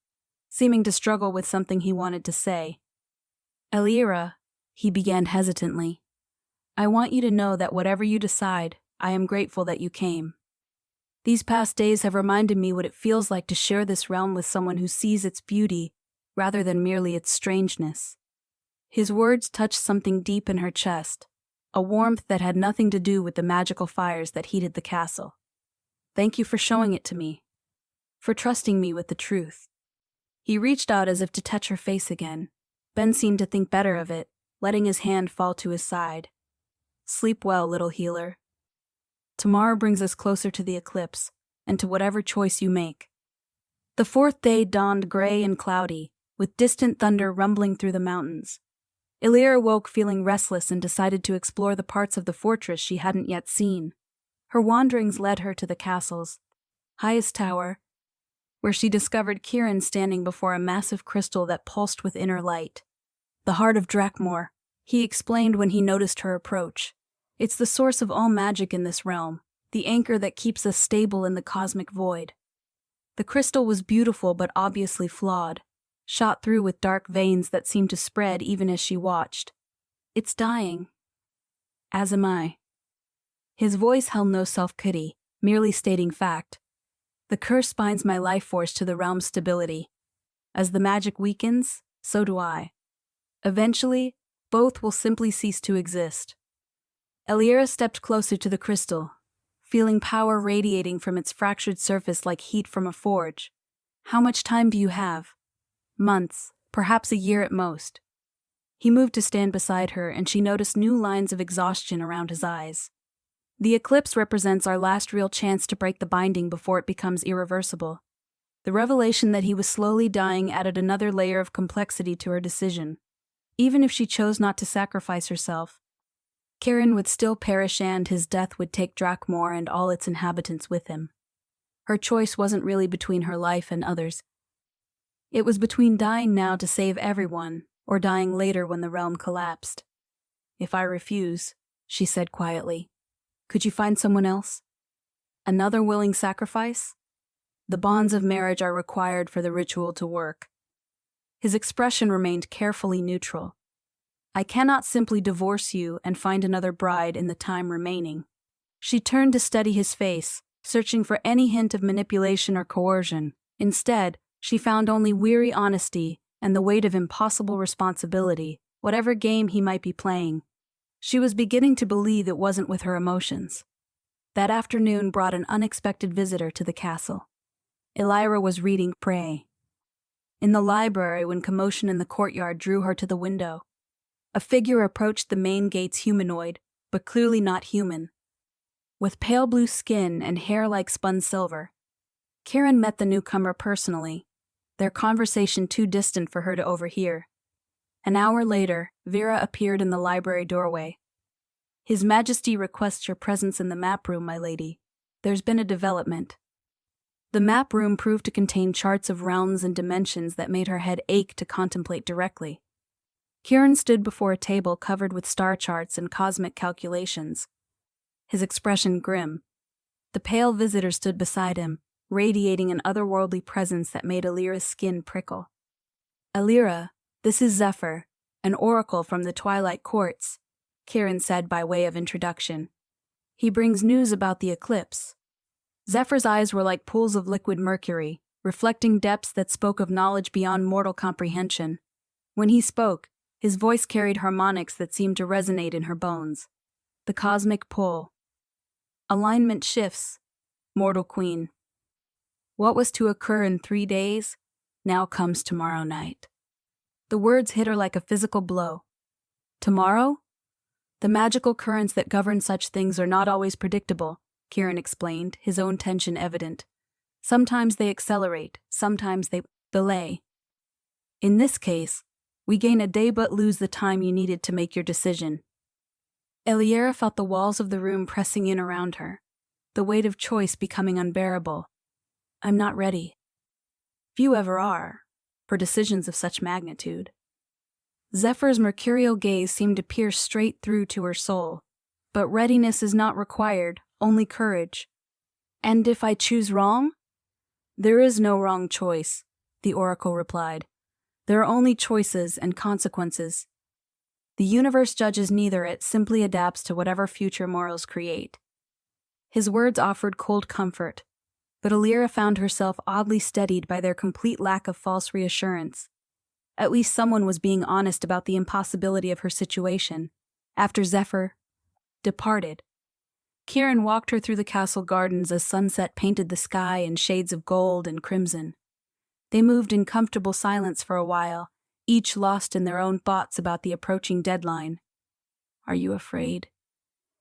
A: seeming to struggle with something he wanted to say. "Elira," he began hesitantly, "I want you to know that whatever you decide, I am grateful that you came. These past days have reminded me what it feels like to share this realm with someone who sees its beauty rather than merely its strangeness." His words touched something deep in her chest, a warmth that had nothing to do with the magical fires that heated the castle. "Thank you for showing it to me, for trusting me with the truth." He reached out as if to touch her face again. Ben seemed to think better of it, letting his hand fall to his side. "Sleep well, little healer. Tomorrow brings us closer to the eclipse, and to whatever choice you make." The fourth day dawned gray and cloudy, with distant thunder rumbling through the mountains. Elira woke feeling restless and decided to explore the parts of the fortress she hadn't yet seen. Her wanderings led her to the castle's highest tower, where she discovered Kieran standing before a massive crystal that pulsed with inner light. "The heart of Drakmoor," he explained when he noticed her approach. "It's the source of all magic in this realm, the anchor that keeps us stable in the cosmic void." The crystal was beautiful but obviously flawed, shot through with dark veins that seemed to spread even as she watched. "It's dying." "As am I." His voice held no self-pity, merely stating fact. "The curse binds my life force to the realm's stability. As the magic weakens, so do I. Eventually, both will simply cease to exist." Elira stepped closer to the crystal, feeling power radiating from its fractured surface like heat from a forge. "How much time do you have?" "Months, perhaps a year at most." He moved to stand beside her, and she noticed new lines of exhaustion around his eyes. "The eclipse represents our last real chance to break the binding before it becomes irreversible." The revelation that he was slowly dying added another layer of complexity to her decision. Even if she chose not to sacrifice herself, Kieran would still perish and his death would take Drakmoor and all its inhabitants with him. Her choice wasn't really between her life and others. It was between dying now to save everyone, or dying later when the realm collapsed. "If I refuse," she said quietly, Could you find someone else? Another willing sacrifice? The bonds of marriage are required for the ritual to work. His expression remained carefully neutral. I cannot simply divorce you and find another bride in the time remaining. She turned to study his face, searching for any hint of manipulation or coercion. Instead, she found only weary honesty and the weight of impossible responsibility, whatever game he might be playing. She was beginning to believe it wasn't with her emotions. That afternoon brought an unexpected visitor to the castle. Elira was reading Prey in the library when commotion in the courtyard drew her to the window. A figure approached the main gate's humanoid, but clearly not human. With pale blue skin and hair like spun silver, Kieran met the newcomer personally, their conversation too distant for her to overhear. An hour later, Vera appeared in the library doorway. His Majesty requests your presence in the map room, my lady. There's been a development. The map room proved to contain charts of realms and dimensions that made her head ache to contemplate directly. Kieran stood before a table covered with star charts and cosmic calculations, his expression grim. The pale visitor stood beside him, radiating an otherworldly presence that made Elira's skin prickle. Elira, this is Zephyr, an oracle from the Twilight Courts, Kieran said by way of introduction. He brings news about the eclipse. Zephyr's eyes were like pools of liquid mercury, reflecting depths that spoke of knowledge beyond mortal comprehension. When he spoke, his voice carried harmonics that seemed to resonate in her bones. The cosmic pull. Alignment shifts, mortal queen. What was to occur in 3 days, now comes tomorrow night. The words hit her like a physical blow. Tomorrow? The magical currents that govern such things are not always predictable, Kieran explained, his own tension evident. Sometimes they accelerate, sometimes they delay. In this case, we gain a day but lose the time you needed to make your decision. Elira felt the walls of the room pressing in around her, the weight of choice becoming unbearable. I'm not ready. Few ever are, for decisions of such magnitude. Zephyr's mercurial gaze seemed to pierce straight through to her soul. But readiness is not required, only courage. And if I choose wrong? There is no wrong choice, the oracle replied. There are only choices and consequences. The universe judges neither, it simply adapts to whatever future mortals create. His words offered cold comfort, but Elira found herself oddly steadied by their complete lack of false reassurance. At least someone was being honest about the impossibility of her situation, after Zephyr departed. Kieran walked her through the castle gardens as sunset painted the sky in shades of gold and crimson. They moved in comfortable silence for a while, each lost in their own thoughts about the approaching deadline. Are you afraid?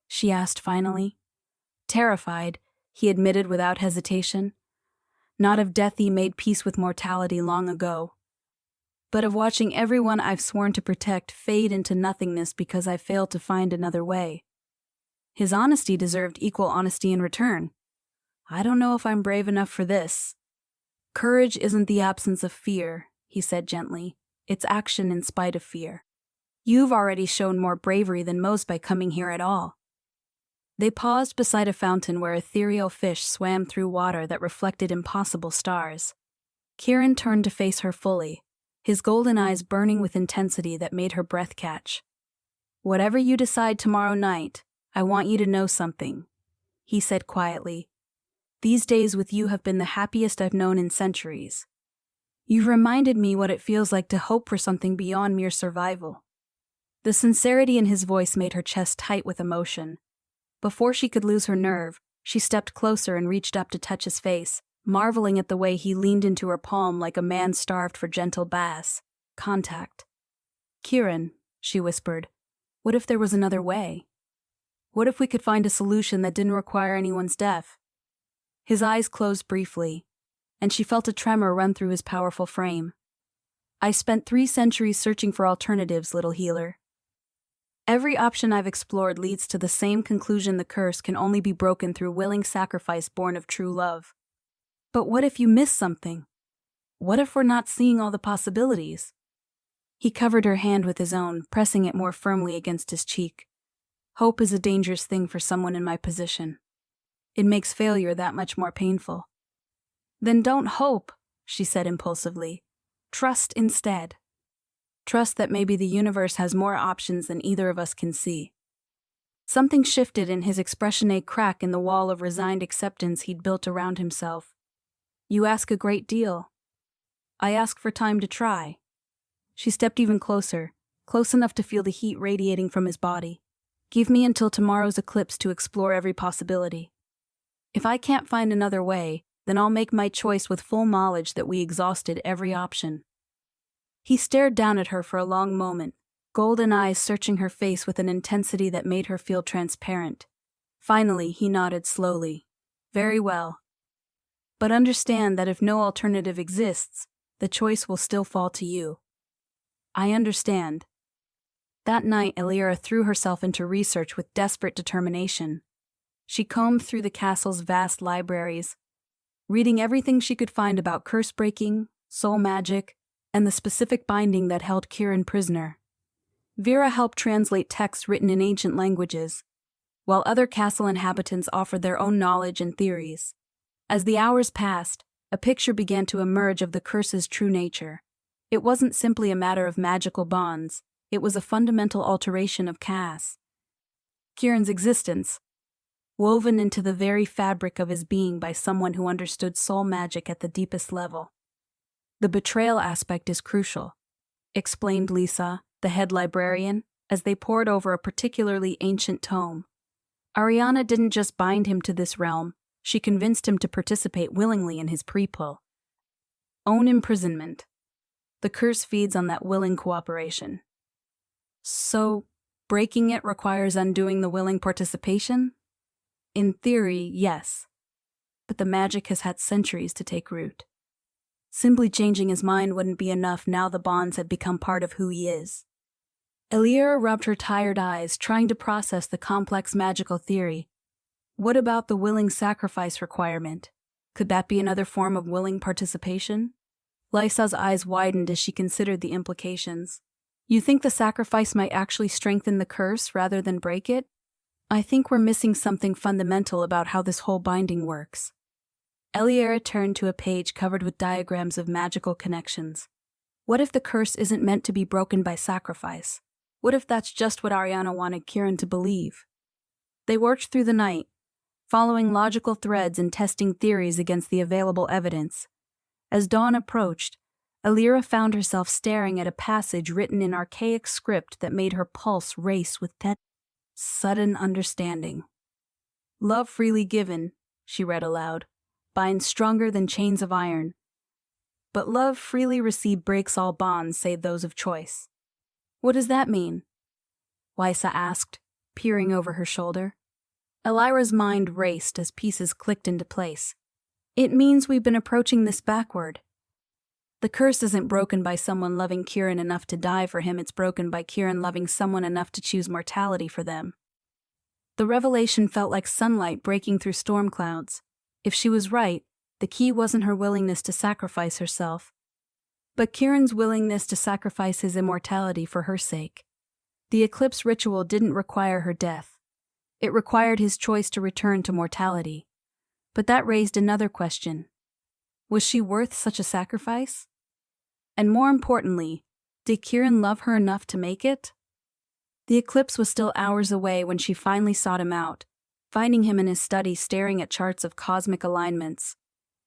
A: She asked finally. Terrified, he admitted without hesitation. Not of death, he made peace with mortality long ago, but of watching everyone I've sworn to protect fade into nothingness because I failed to find another way. His honesty deserved equal honesty in return. I don't know if I'm brave enough for this. Courage isn't the absence of fear, he said gently. It's action in spite of fear. You've already shown more bravery than most by coming here at all. They paused beside a fountain where ethereal fish swam through water that reflected impossible stars. Kieran turned to face her fully, his golden eyes burning with intensity that made her breath catch. Whatever you decide tomorrow night, I want you to know something, he said quietly. These days with you have been the happiest I've known in centuries. You've reminded me what it feels like to hope for something beyond mere survival. The sincerity in his voice made her chest tight with emotion. Before she could lose her nerve, she stepped closer and reached up to touch his face, marveling at the way he leaned into her palm like a man starved for gentle contact. Kieran, she whispered, what if there was another way? What if we could find a solution that didn't require anyone's death? His eyes closed briefly, and she felt a tremor run through his powerful frame. I spent 3 centuries searching for alternatives, little healer. Every option I've explored leads to the same conclusion: the curse can only be broken through willing sacrifice born of true love. But what if you miss something? What if we're not seeing all the possibilities? He covered her hand with his own, pressing it more firmly against his cheek. Hope is a dangerous thing for someone in my position. It makes failure that much more painful. Then don't hope, she said impulsively. Trust instead. Trust that maybe the universe has more options than either of us can see. Something shifted in his expression, a crack in the wall of resigned acceptance he'd built around himself. You ask a great deal. I ask for time to try. She stepped even closer, close enough to feel the heat radiating from his body. Give me until tomorrow's eclipse to explore every possibility. If I can't find another way, then I'll make my choice with full knowledge that we exhausted every option. He stared down at her for a long moment, golden eyes searching her face with an intensity that made her feel transparent. Finally, he nodded slowly. Very well. But understand that if no alternative exists, the choice will still fall to you. I understand. That night, Elira threw herself into research with desperate determination. She combed through the castle's vast libraries, reading everything she could find about curse-breaking, soul magic, and the specific binding that held Kieran prisoner. Vera helped translate texts written in ancient languages, while other castle inhabitants offered their own knowledge and theories. As the hours passed, a picture began to emerge of the curse's true nature. It wasn't simply a matter of magical bonds, it was a fundamental alteration of Cass. Kieran's existence, woven into the very fabric of his being by someone who understood soul magic at the deepest level. The betrayal aspect is crucial, explained Lisa, the head librarian, as they pored over a particularly ancient tome. Ariana didn't just bind him to this realm, she convinced him to participate willingly in his pre-pull. Own imprisonment. The curse feeds on that willing cooperation. So, breaking it requires undoing the willing participation? In theory, yes. But the magic has had centuries to take root. Simply changing his mind wouldn't be enough now the bonds had become part of who he is. Elira rubbed her tired eyes, trying to process the complex magical theory. What about the willing sacrifice requirement? Could that be another form of willing participation? Lysa's eyes widened as she considered the implications. You think the sacrifice might actually strengthen the curse rather than break it? I think we're missing something fundamental about how this whole binding works. Elira turned to a page covered with diagrams of magical connections. What if the curse isn't meant to be broken by sacrifice? What if that's just what Ariana wanted Kieran to believe? They worked through the night, following logical threads and testing theories against the available evidence. As dawn approached, Elira found herself staring at a passage written in archaic script that made her pulse race with sudden understanding. Love freely given, she read aloud, binds stronger than chains of iron. But love freely received breaks all bonds save those of choice. What does that mean? Lysa asked, peering over her shoulder. Elira's mind raced as pieces clicked into place. It means we've been approaching this backward. The curse isn't broken by someone loving Kieran enough to die for him, it's broken by Kieran loving someone enough to choose mortality for them. The revelation felt like sunlight breaking through storm clouds. If she was right, the key wasn't her willingness to sacrifice herself, but Kieran's willingness to sacrifice his immortality for her sake. The eclipse ritual didn't require her death. It required his choice to return to mortality. But that raised another question. Was she worth such a sacrifice? And more importantly, did Kieran love her enough to make it? The eclipse was still hours away when she finally sought him out, finding him in his study staring at charts of cosmic alignments.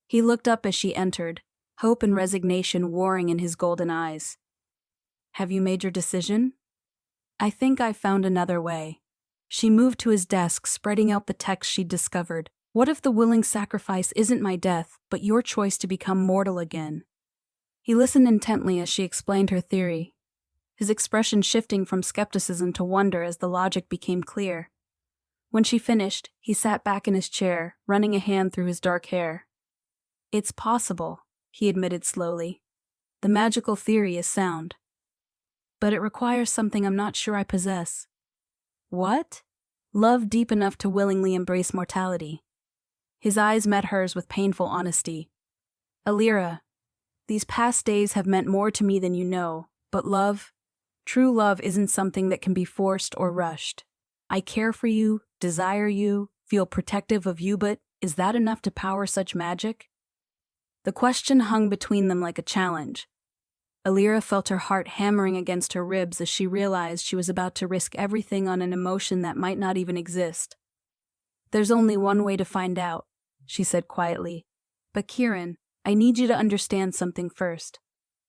A: He looked up as she entered, hope and resignation warring in his golden eyes. Have you made your decision? I think I've found another way. She moved to his desk, spreading out the text she'd discovered. What if the willing sacrifice isn't my death, but your choice to become mortal again? He listened intently as she explained her theory, his expression shifting from skepticism to wonder as the logic became clear. When she finished, he sat back in his chair, running a hand through his dark hair. It's possible, he admitted slowly. The magical theory is sound. But it requires something I'm not sure I possess. What? Love deep enough to willingly embrace mortality. His eyes met hers with painful honesty. Elira, these past days have meant more to me than you know, but love, true love isn't something that can be forced or rushed. I care for you, desire you, feel protective of you, but is that enough to power such magic? The question hung between them like a challenge. Elira felt her heart hammering against her ribs as she realized she was about to risk everything on an emotion that might not even exist. There's only one way to find out, she said quietly. But Kieran, I need you to understand something first.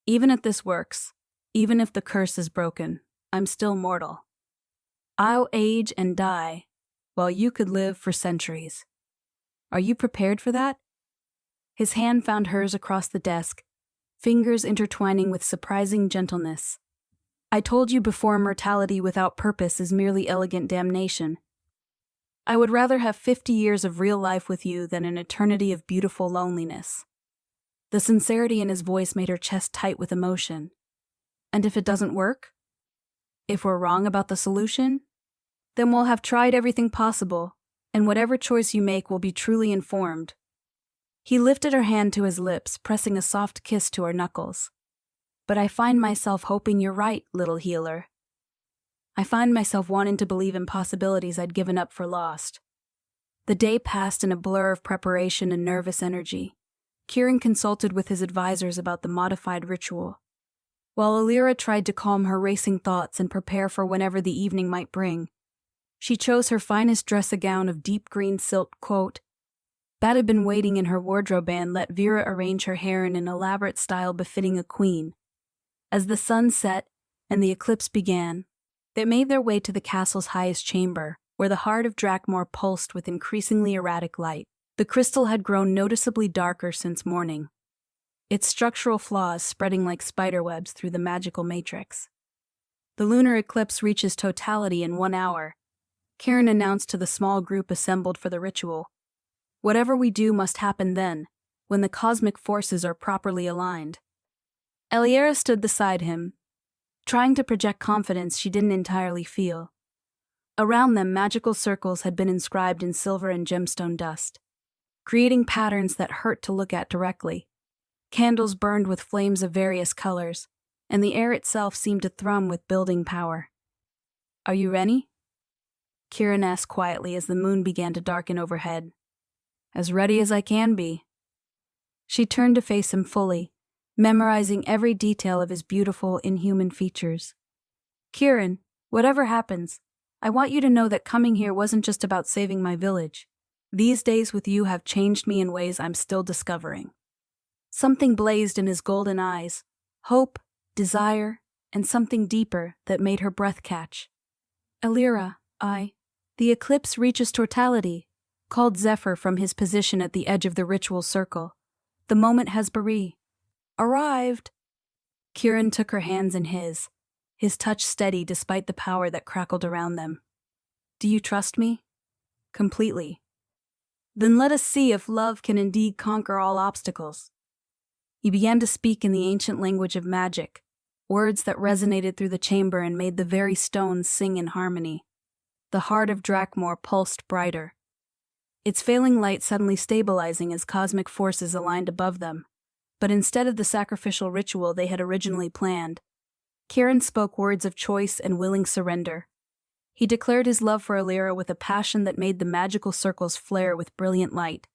A: Even if this works, even if the curse is broken, I'm still mortal. I'll age and die, while you could live for centuries. Are you prepared for that? His hand found hers across the desk, fingers intertwining with surprising gentleness. I told you before, mortality without purpose is merely elegant damnation. I would rather have 50 years of real life with you than an eternity of beautiful loneliness. The sincerity in his voice made her chest tight with emotion. And if it doesn't work? If we're wrong about the solution? Then we'll have tried everything possible, and whatever choice you make will be truly informed. He lifted her hand to his lips, pressing a soft kiss to her knuckles. But I find myself hoping you're right, little healer. I find myself wanting to believe in possibilities I'd given up for lost. The day passed in a blur of preparation and nervous energy. Kieran consulted with his advisors about the modified ritual, while Elira tried to calm her racing thoughts and prepare for whenever the evening might bring. She chose her finest dress, a gown of deep green silk coat that had been waiting in her wardrobe, and let Vera arrange her hair in an elaborate style befitting a queen. As the sun set and the eclipse began, they made their way to the castle's highest chamber, where the heart of Drakmoor pulsed with increasingly erratic light. The crystal had grown noticeably darker since morning, its structural flaws spreading like spiderwebs through the magical matrix. The lunar eclipse reaches totality in 1 hour, Kieran announced to the small group assembled for the ritual. Whatever we do must happen then, when the cosmic forces are properly aligned. Elira stood beside him, trying to project confidence she didn't entirely feel. Around them, magical circles had been inscribed in silver and gemstone dust, creating patterns that hurt to look at directly. Candles burned with flames of various colors, and the air itself seemed to thrum with building power. Are you ready? Kieran asked quietly as the moon began to darken overhead. As ready as I can be. She turned to face him fully, memorizing every detail of his beautiful, inhuman features. Kieran, whatever happens, I want you to know that coming here wasn't just about saving my village. These days with you have changed me in ways I'm still discovering. Something blazed in his golden eyes, hope, desire, and something deeper that made her breath catch. Elira, the eclipse reaches totality, called Zephyr from his position at the edge of the ritual circle. The moment has arrived. Kieran took her hands in his touch steady despite the power that crackled around them. Do you trust me? Completely. Then let us see if love can indeed conquer all obstacles. He began to speak in the ancient language of magic, words that resonated through the chamber and made the very stones sing in harmony. The heart of Drakmoor pulsed brighter, its failing light suddenly stabilizing as cosmic forces aligned above them. But instead of the sacrificial ritual they had originally planned, Kieran spoke words of choice and willing surrender. He declared his love for Elira with a passion that made the magical circles flare with brilliant light,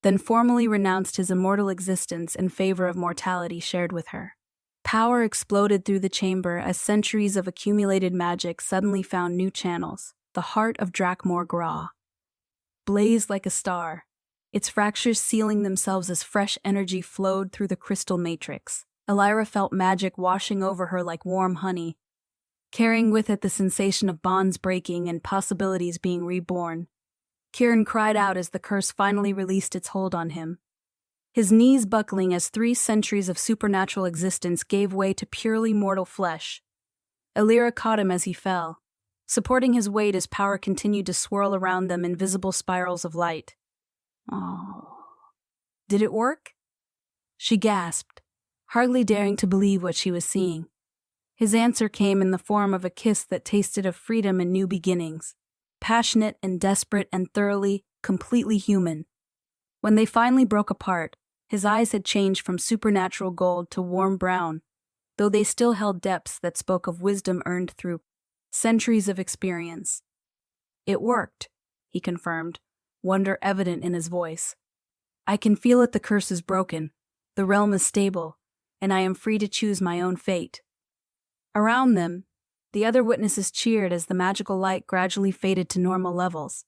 A: then formally renounced his immortal existence in favor of mortality shared with her. Power exploded through the chamber as centuries of accumulated magic suddenly found new channels. The heart of Drakmoor blazed like a star, its fractures sealing themselves as fresh energy flowed through the crystal matrix. Elira felt magic washing over her like warm honey, carrying with it the sensation of bonds breaking and possibilities being reborn. Kieran cried out as the curse finally released its hold on him, his knees buckling as 3 centuries of supernatural existence gave way to purely mortal flesh. Elira caught him as he fell, supporting his weight as power continued to swirl around them in visible spirals of light. Oh. Did it work? She gasped, hardly daring to believe what she was seeing. His answer came in the form of a kiss that tasted of freedom and new beginnings, passionate and desperate and thoroughly, completely human. When they finally broke apart, his eyes had changed from supernatural gold to warm brown, though they still held depths that spoke of wisdom earned through centuries of experience. It worked, he confirmed, wonder evident in his voice. I can feel it, the curse is broken, the realm is stable, and I am free to choose my own fate. Around them, the other witnesses cheered as the magical light gradually faded to normal levels.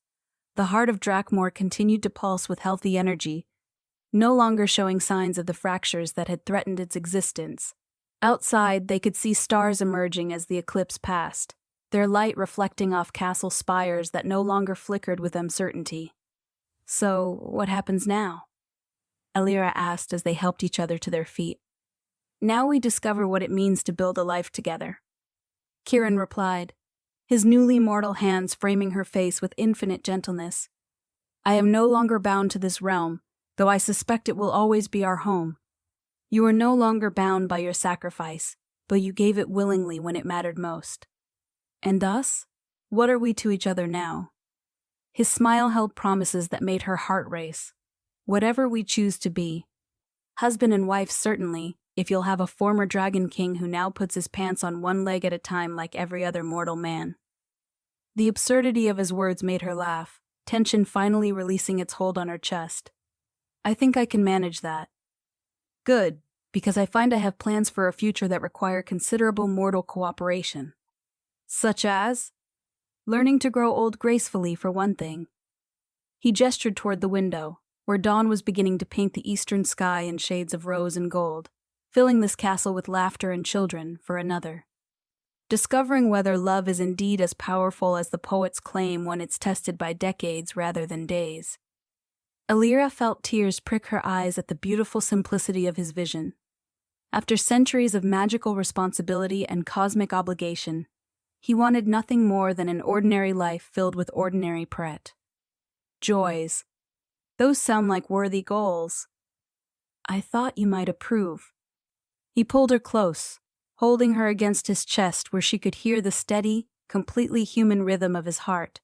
A: The heart of Drakmoor continued to pulse with healthy energy, no longer showing signs of the fractures that had threatened its existence. Outside, they could see stars emerging as the eclipse passed, their light reflecting off castle spires that no longer flickered with uncertainty. So, what happens now? Elira asked as they helped each other to their feet. Now we discover what it means to build a life together, Kieran replied, his newly mortal hands framing her face with infinite gentleness. I am no longer bound to this realm, though I suspect it will always be our home. You are no longer bound by your sacrifice, but you gave it willingly when it mattered most. And us? What are we to each other now? His smile held promises that made her heart race. Whatever we choose to be. Husband and wife certainly, if you'll have a former dragon king who now puts his pants on one leg at a time like every other mortal man. The absurdity of his words made her laugh, tension finally releasing its hold on her chest. I think I can manage that. Good, because I find I have plans for a future that require considerable mortal cooperation. Such as? Learning to grow old gracefully, for one thing. He gestured toward the window, where dawn was beginning to paint the eastern sky in shades of rose and gold, filling this castle with laughter and children, for another. Discovering whether love is indeed as powerful as the poets claim when it's tested by decades rather than days. Elira felt tears prick her eyes at the beautiful simplicity of his vision. After centuries of magical responsibility and cosmic obligation, he wanted nothing more than an ordinary life filled with ordinary pret. Joys. Those sound like worthy goals. I thought you might approve. He pulled her close, holding her against his chest where she could hear the steady, completely human rhythm of his heart.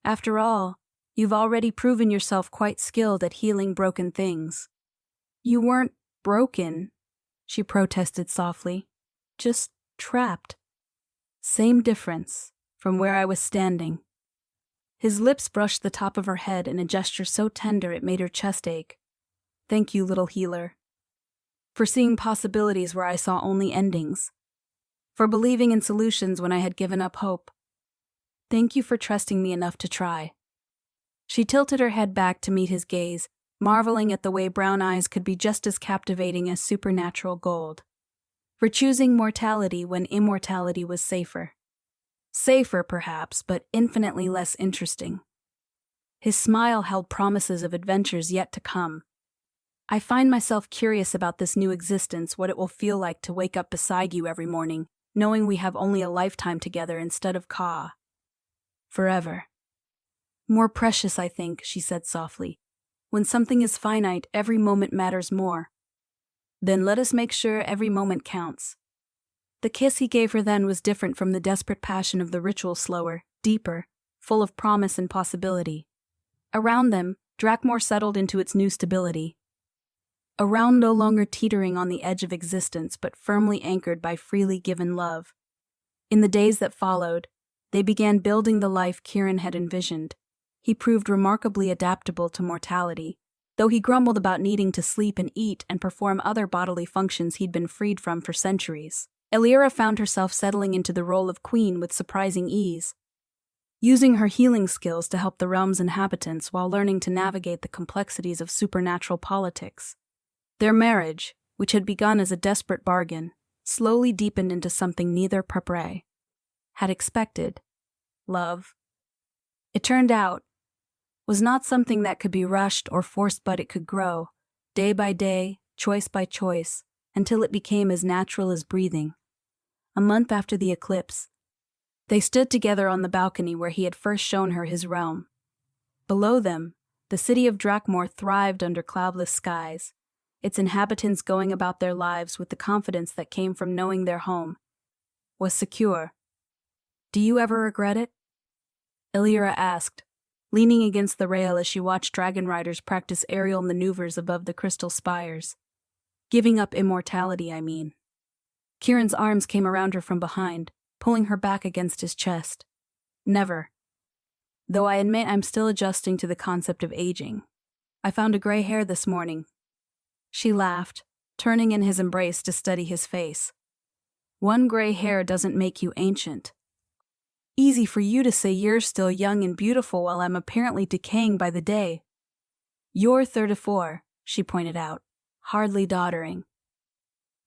A: After all, you've already proven yourself quite skilled at healing broken things. You weren't broken, she protested softly. Just trapped. Same difference from where I was standing. His lips brushed the top of her head in a gesture so tender it made her chest ache. Thank you, little healer. For seeing possibilities where I saw only endings. For believing in solutions when I had given up hope. Thank you for trusting me enough to try. She tilted her head back to meet his gaze, marveling at the way brown eyes could be just as captivating as supernatural gold. For choosing mortality when immortality was safer. Safer, perhaps, but infinitely less interesting. His smile held promises of adventures yet to come. I find myself curious about this new existence, what it will feel like to wake up beside you every morning, knowing we have only a lifetime together instead of forever. More precious, I think, she said softly. When something is finite, every moment matters more. Then let us make sure every moment counts. The kiss he gave her then was different from the desperate passion of the ritual, slower, deeper, full of promise and possibility. Around them, Drakmoor settled into its new stability. A realm no longer teetering on the edge of existence but firmly anchored by freely given love. In the days that followed, they began building the life Kieran had envisioned. He proved remarkably adaptable to mortality, though he grumbled about needing to sleep and eat and perform other bodily functions he'd been freed from for centuries. Elira found herself settling into the role of queen with surprising ease, using her healing skills to help the realm's inhabitants while learning to navigate the complexities of supernatural politics. Their marriage, which had begun as a desperate bargain, slowly deepened into something neither Prepre had expected. Love. It turned out, was not something that could be rushed or forced, but it could grow, day by day, choice by choice, until it became as natural as breathing. A month after the eclipse, they stood together on the balcony where he had first shown her his realm. Below them, the city of Drakmoor thrived under cloudless skies, its inhabitants going about their lives with the confidence that came from knowing their home was secure. Do you ever regret it? Elira asked, leaning against the rail as she watched dragon riders practice aerial maneuvers above the crystal spires. Giving up immortality, I mean. Kieran's arms came around her from behind, pulling her back against his chest. Never. though I admit I'm still adjusting to the concept of aging. I found a gray hair this morning." She laughed, turning in his embrace to study his face. "One gray hair doesn't make you ancient. Easy for you to say you're still young and beautiful while I'm apparently decaying by the day." "You're 34, she pointed out, hardly doddering.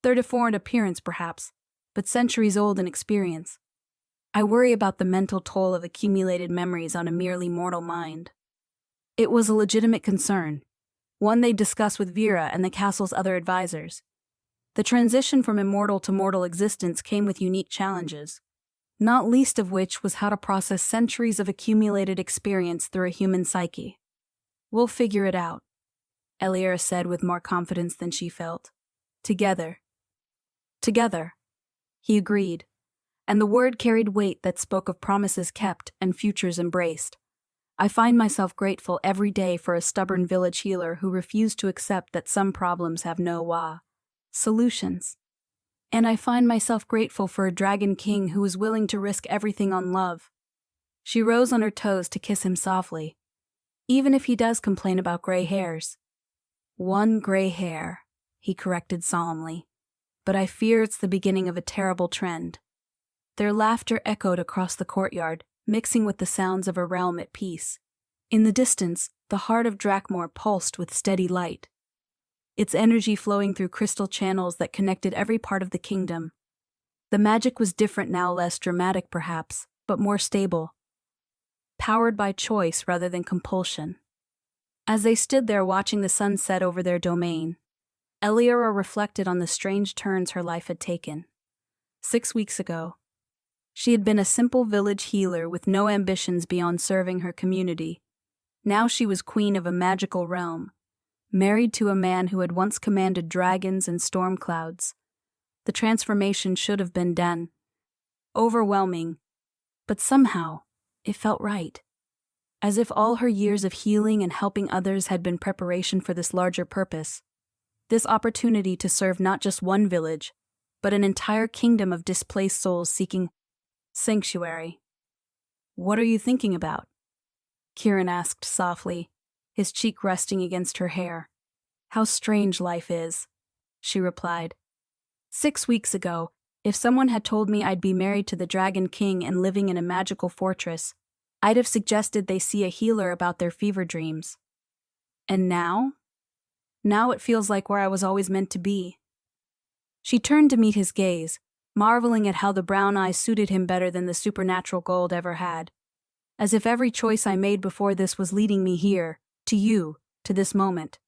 A: 34 in appearance, perhaps, but centuries old in experience. I worry about the mental toll of accumulated memories on a merely mortal mind." It was a legitimate concern, one they discussed with Vera and the castle's other advisors. The transition from immortal to mortal existence came with unique challenges, not least of which was how to process centuries of accumulated experience through a human psyche. "We'll figure it out," Elira said with more confidence than she felt. "Together." "Together," he agreed, and the word carried weight that spoke of promises kept and futures embraced. "I find myself grateful every day for a stubborn village healer who refused to accept that some problems have no solutions. And I find myself grateful for a dragon king who is willing to risk everything on love." She rose on her toes to kiss him softly. "Even if he does complain about gray hairs." "One gray hair," he corrected solemnly. "But I fear it's the beginning of a terrible trend." Their laughter echoed across the courtyard, mixing with the sounds of a realm at peace. In the distance, the heart of Drakmoor pulsed with steady light, its energy flowing through crystal channels that connected every part of the kingdom. The magic was different now, less dramatic perhaps, but more stable, powered by choice rather than compulsion. As they stood there watching the sun set over their domain, Elira reflected on the strange turns her life had taken. 6 weeks ago, she had been a simple village healer with no ambitions beyond serving her community. Now she was queen of a magical realm, married to a man who had once commanded dragons and storm clouds. The transformation should have been done. Overwhelming, but somehow it felt right. As if all her years of healing and helping others had been preparation for this larger purpose. This opportunity to serve not just one village, but an entire kingdom of displaced souls seeking sanctuary. "What are you thinking about?" Kieran asked softly, his cheek resting against her hair. "How strange life is," she replied. 6 weeks ago, if someone had told me I'd be married to the Dragon King and living in a magical fortress, I'd have suggested they see a healer about their fever dreams. And now? Now it feels like where I was always meant to be. She turned to meet his gaze, marveling at how the brown eyes suited him better than the supernatural gold ever had. As if every choice I made before this was leading me here, to you, to this moment.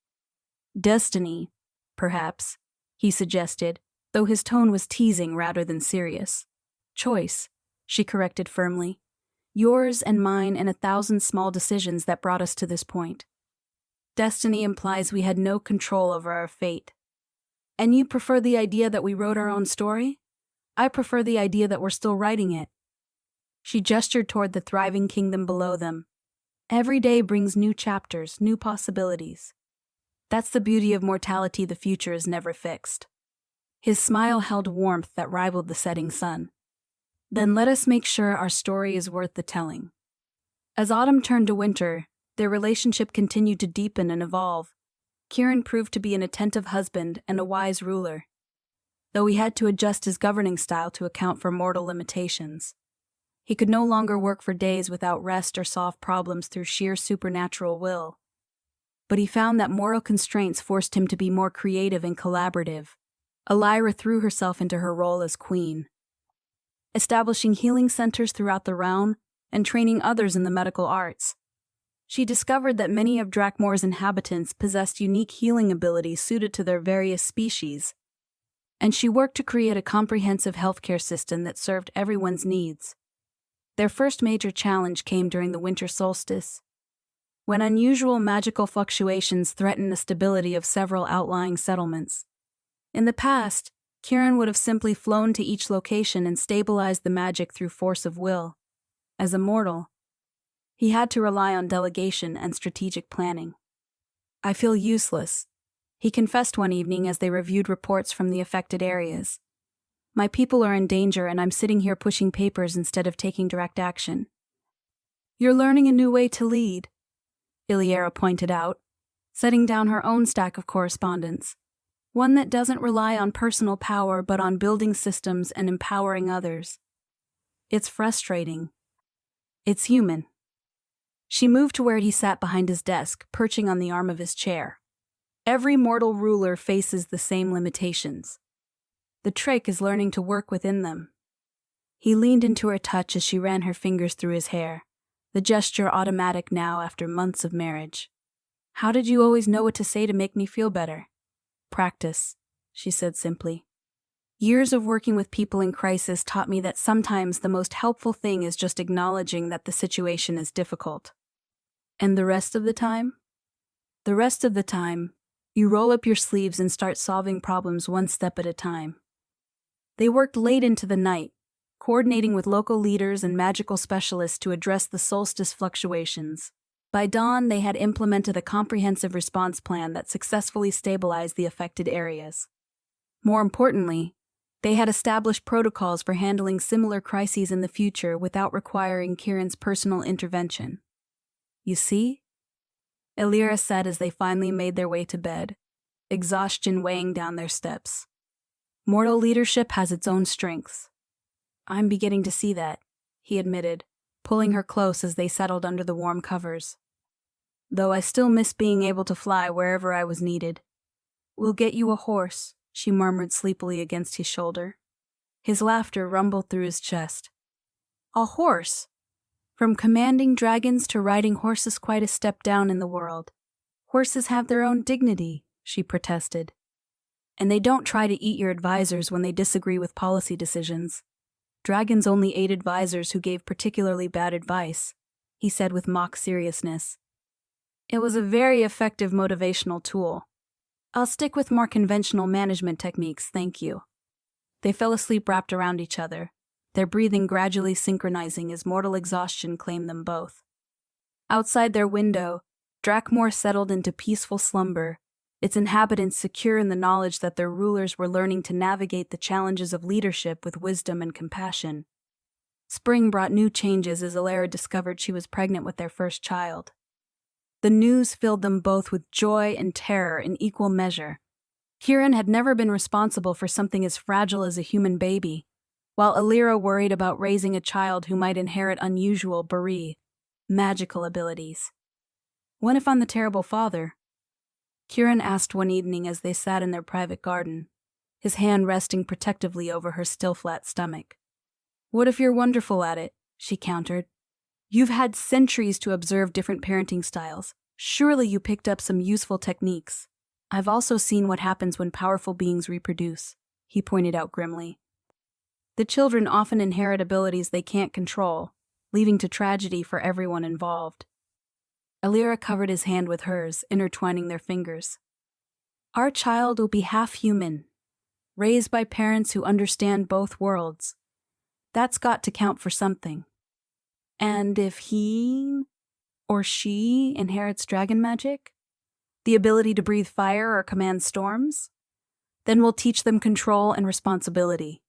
A: "Destiny, perhaps," he suggested, though his tone was teasing rather than serious. "Choice," she corrected firmly. "Yours and mine and 1,000 small decisions that brought us to this point. Destiny implies we had no control over our fate." "And you prefer the idea that we wrote our own story?" "I prefer the idea that we're still writing it." She gestured toward the thriving kingdom below them. "Every day brings new chapters, new possibilities. That's the beauty of mortality, the future is never fixed." His smile held warmth that rivaled the setting sun. "Then let us make sure our story is worth the telling." As autumn turned to winter, their relationship continued to deepen and evolve. Kieran proved to be an attentive husband and a wise ruler, though he had to adjust his governing style to account for mortal limitations. He could no longer work for days without rest or solve problems through sheer supernatural will. But he found that moral constraints forced him to be more creative and collaborative. Elira threw herself into her role as queen, establishing healing centers throughout the realm and training others in the medical arts. She discovered that many of Drakmoor's inhabitants possessed unique healing abilities suited to their various species, and she worked to create a comprehensive healthcare system that served everyone's needs. Their first major challenge came during the winter solstice, when unusual magical fluctuations threatened the stability of several outlying settlements. In the past, Kieran would have simply flown to each location and stabilized the magic through force of will. As a mortal, he had to rely on delegation and strategic planning. "I feel useless," he confessed one evening as they reviewed reports from the affected areas. "My people are in danger and I'm sitting here pushing papers instead of taking direct action." You're learning a new way to lead, Elira pointed out, setting down her own stack of correspondence. One that doesn't rely on personal power but on building systems and empowering others. It's frustrating. It's human. She moved to where he sat behind his desk, perching on the arm of his chair. Every mortal ruler faces the same limitations. The trick is learning to work within them. He leaned into her touch as she ran her fingers through his hair, the gesture automatic now after months of marriage. How did you always know what to say to make me feel better? Practice, she said simply. Years of working with people in crisis taught me that sometimes the most helpful thing is just acknowledging that the situation is difficult. And the rest of the time? The rest of the time, you roll up your sleeves and start solving problems one step at a time. They worked late into the night, coordinating with local leaders and magical specialists to address the solstice fluctuations. By dawn, they had implemented a comprehensive response plan that successfully stabilized the affected areas. More importantly, they had established protocols for handling similar crises in the future without requiring Kieran's personal intervention. You see? Elira said as they finally made their way to bed, exhaustion weighing down their steps. Mortal leadership has its own strengths. I'm beginning to see that, he admitted, pulling her close as they settled under the warm covers. Though I still miss being able to fly wherever I was needed. We'll get you a horse, she murmured sleepily against his shoulder. His laughter rumbled through his chest. A horse? From commanding dragons to riding horses, quite a step down in the world. Horses have their own dignity, she protested. And they don't try to eat your advisors when they disagree with policy decisions. Dragons only ate advisors who gave particularly bad advice, he said with mock seriousness. It was a very effective motivational tool. I'll stick with more conventional management techniques, thank you. They fell asleep wrapped around each other, their breathing gradually synchronizing as mortal exhaustion claimed them both. Outside their window, Drakmoor settled into peaceful slumber, its inhabitants secure in the knowledge that their rulers were learning to navigate the challenges of leadership with wisdom and compassion. Spring brought new changes as Elira discovered she was pregnant with their first child. The news filled them both with joy and terror in equal measure. Kieran had never been responsible for something as fragile as a human baby, while Elira worried about raising a child who might inherit unusual magical abilities. What if I'm the terrible father? Kieran asked one evening as they sat in their private garden, his hand resting protectively over her still flat stomach. What if you're wonderful at it? She countered. You've had centuries to observe different parenting styles. Surely you picked up some useful techniques. I've also seen what happens when powerful beings reproduce, he pointed out grimly. The children often inherit abilities they can't control, leading to tragedy for everyone involved. Elira covered his hand with hers, intertwining their fingers. Our child will be half human, raised by parents who understand both worlds. That's got to count for something. And if he or she inherits dragon magic, the ability to breathe fire or command storms, then we'll teach them control and responsibility.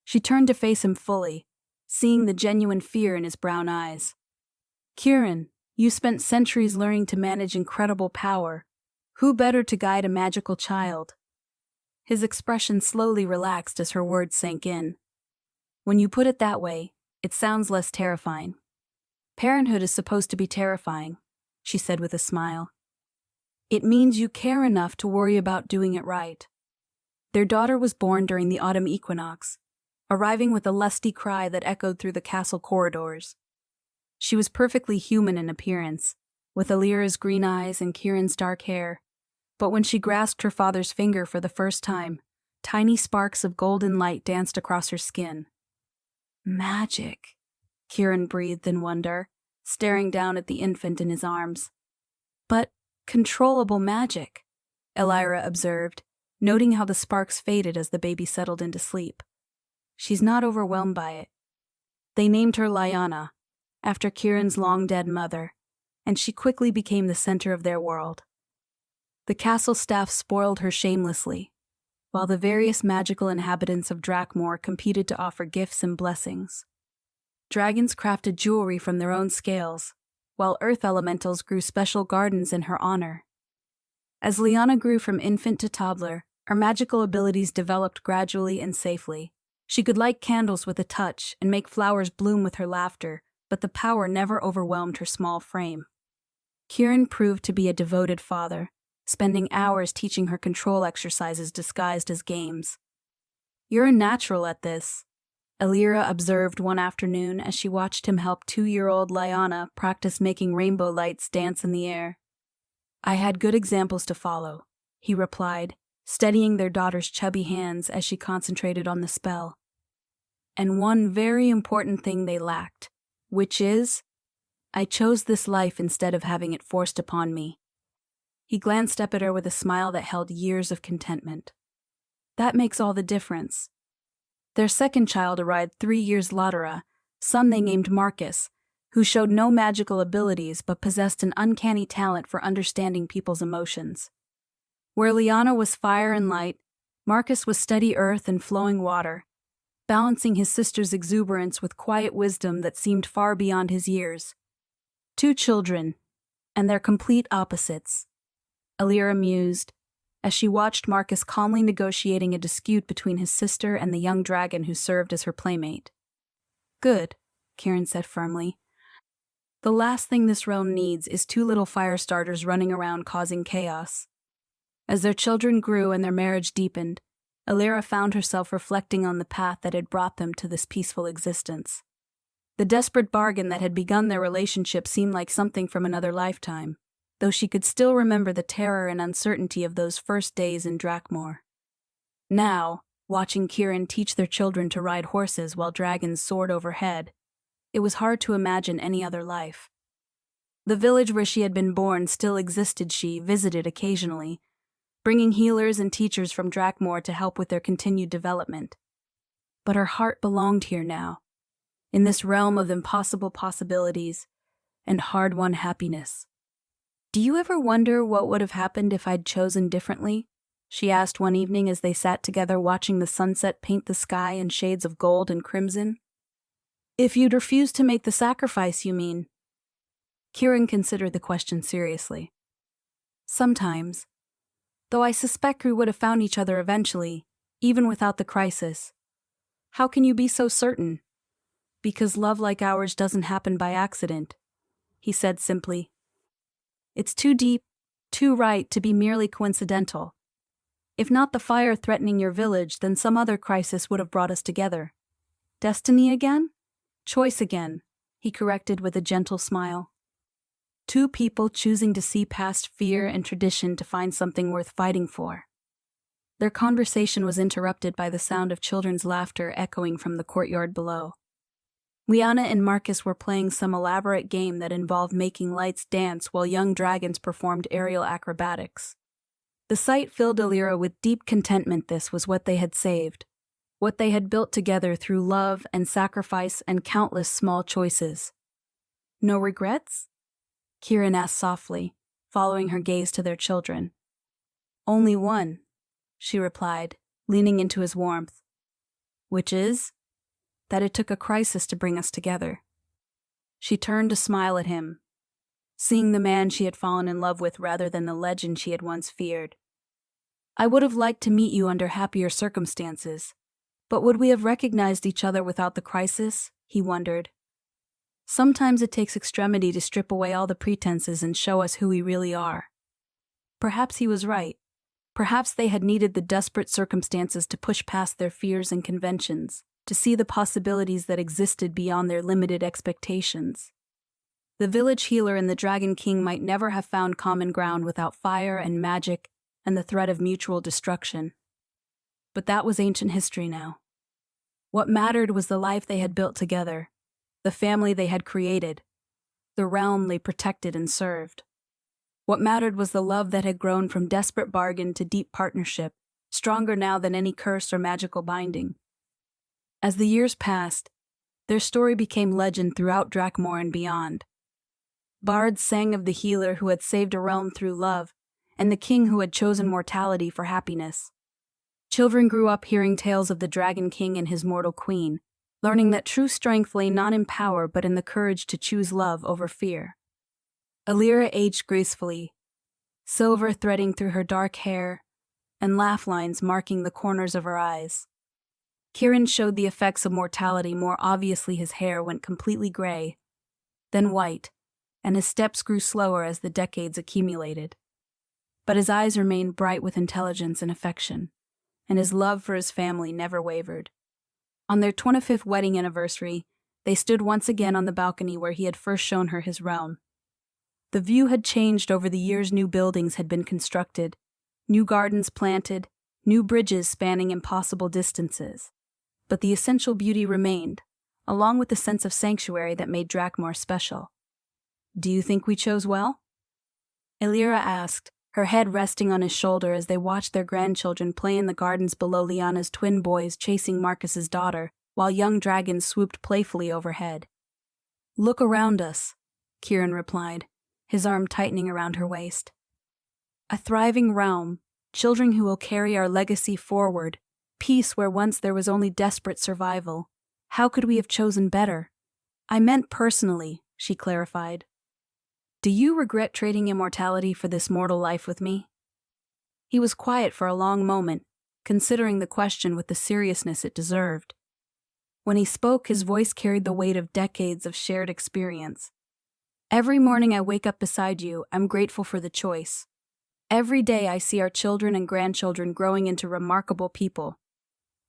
A: She turned to face him fully, seeing the genuine fear in his brown eyes. Kieran, you spent centuries learning to manage incredible power. Who better to guide a magical child? His expression slowly relaxed as her words sank in. When you put it that way, it sounds less terrifying. Parenthood is supposed to be terrifying, she said with a smile. It means you care enough to worry about doing it right. Their daughter was born during the autumn equinox, arriving with a lusty cry that echoed through the castle corridors. She was perfectly human in appearance, with Elira's green eyes and Kieran's dark hair, but when she grasped her father's finger for the first time, tiny sparks of golden light danced across her skin. Magic, Kieran breathed in wonder, staring down at the infant in his arms. But controllable magic, Elira observed, noting how the sparks faded as the baby settled into sleep. She's not overwhelmed by it. They named her Lyanna, after Kieran's long-dead mother, and she quickly became the center of their world. The castle staff spoiled her shamelessly, while the various magical inhabitants of Drakmoor competed to offer gifts and blessings. Dragons crafted jewelry from their own scales, while earth elementals grew special gardens in her honor. As Liana grew from infant to toddler, her magical abilities developed gradually and safely. She could light candles with a touch and make flowers bloom with her laughter, but the power never overwhelmed her small frame. Kieran proved to be a devoted father, spending hours teaching her control exercises disguised as games. "You're a natural at this," Elira observed one afternoon as she watched him help 2-year-old Liana practice making rainbow lights dance in the air. "I had good examples to follow," he replied, steadying their daughter's chubby hands as she concentrated on the spell. "And one very important thing they lacked, which is, I chose this life instead of having it forced upon me." He glanced up at her with a smile that held years of contentment. "That makes all the difference." Their second child arrived 3 years later, son they named Marcus, who showed no magical abilities but possessed an uncanny talent for understanding people's emotions. Where Liana was fire and light, Marcus was steady earth and flowing water, balancing his sister's exuberance with quiet wisdom that seemed far beyond his years. 2 children, and they're complete opposites, Elira mused, as she watched Marcus calmly negotiating a dispute between his sister and the young dragon who served as her playmate. "Good," Kieran said firmly. "The last thing this realm needs is 2 little fire starters running around causing chaos." As their children grew and their marriage deepened, Elira found herself reflecting on the path that had brought them to this peaceful existence. The desperate bargain that had begun their relationship seemed like something from another lifetime, though she could still remember the terror and uncertainty of those first days in Drakmoor. Now, watching Kieran teach their children to ride horses while dragons soared overhead, it was hard to imagine any other life. The village where she had been born still existed. She visited occasionally, bringing healers and teachers from Drakmoor to help with their continued development. But her heart belonged here now, in this realm of impossible possibilities and hard-won happiness. "Do you ever wonder what would have happened if I'd chosen differently?" she asked one evening as they sat together watching the sunset paint the sky in shades of gold and crimson. "If you'd refused to make the sacrifice, you mean?" Kieran considered the question seriously. "Sometimes. Though I suspect we would have found each other eventually, even without the crisis." "How can you be so certain?" "Because love like ours doesn't happen by accident," he said simply. "It's too deep, too right to be merely coincidental. If not the fire threatening your village, then some other crisis would have brought us together. Destiny again? Choice again," he corrected with a gentle smile. 2 people choosing to see past fear and tradition to find something worth fighting for. Their conversation was interrupted by the sound of children's laughter echoing from the courtyard below. Liana and Marcus were playing some elaborate game that involved making lights dance while young dragons performed aerial acrobatics. The sight filled Elira with deep contentment. This was what they had saved, what they had built together through love and sacrifice and countless small choices. "No regrets?" Kieran asked softly, following her gaze to their children. "Only one," she replied, leaning into his warmth. "Which is?" "That it took a crisis to bring us together." She turned to smile at him, seeing the man she had fallen in love with rather than the legend she had once feared. "I would have liked to meet you under happier circumstances, but would we have recognized each other without the crisis?" he wondered. Sometimes it takes extremity to strip away all the pretenses and show us who we really are. Perhaps he was right. Perhaps they had needed the desperate circumstances to push past their fears and conventions, to see the possibilities that existed beyond their limited expectations. The village healer and the Dragon King might never have found common ground without fire and magic and the threat of mutual destruction. But that was ancient history now. What mattered was the life they had built together, the family they had created, the realm they protected and served. What mattered was the love that had grown from desperate bargain to deep partnership, stronger now than any curse or magical binding. As the years passed, their story became legend throughout Drakmoor and beyond. Bards sang of the healer who had saved a realm through love, and the king who had chosen mortality for happiness. Children grew up hearing tales of the Dragon King and his mortal queen, learning that true strength lay not in power but in the courage to choose love over fear. Elira aged gracefully, silver threading through her dark hair and laugh lines marking the corners of her eyes. Kieran showed the effects of mortality more obviously. His hair went completely gray, then white, and his steps grew slower as the decades accumulated. But his eyes remained bright with intelligence and affection, and his love for his family never wavered. On their 25th wedding anniversary, they stood once again on the balcony where he had first shown her his realm. The view had changed over the years. New buildings had been constructed, new gardens planted, new bridges spanning impossible distances. But the essential beauty remained, along with the sense of sanctuary that made Drakmoor special. "Do you think we chose well?" Elira asked, her head resting on his shoulder as they watched their grandchildren play in the gardens below. Liana's twin boys chasing Marcus's daughter, while young dragons swooped playfully overhead. "Look around us," Kieran replied, his arm tightening around her waist. "A thriving realm, children who will carry our legacy forward, peace where once there was only desperate survival. How could we have chosen better?" "I meant personally," she clarified. "Do you regret trading immortality for this mortal life with me?" He was quiet for a long moment, considering the question with the seriousness it deserved. When he spoke, his voice carried the weight of decades of shared experience. "Every morning I wake up beside you, I'm grateful for the choice. Every day I see our children and grandchildren growing into remarkable people.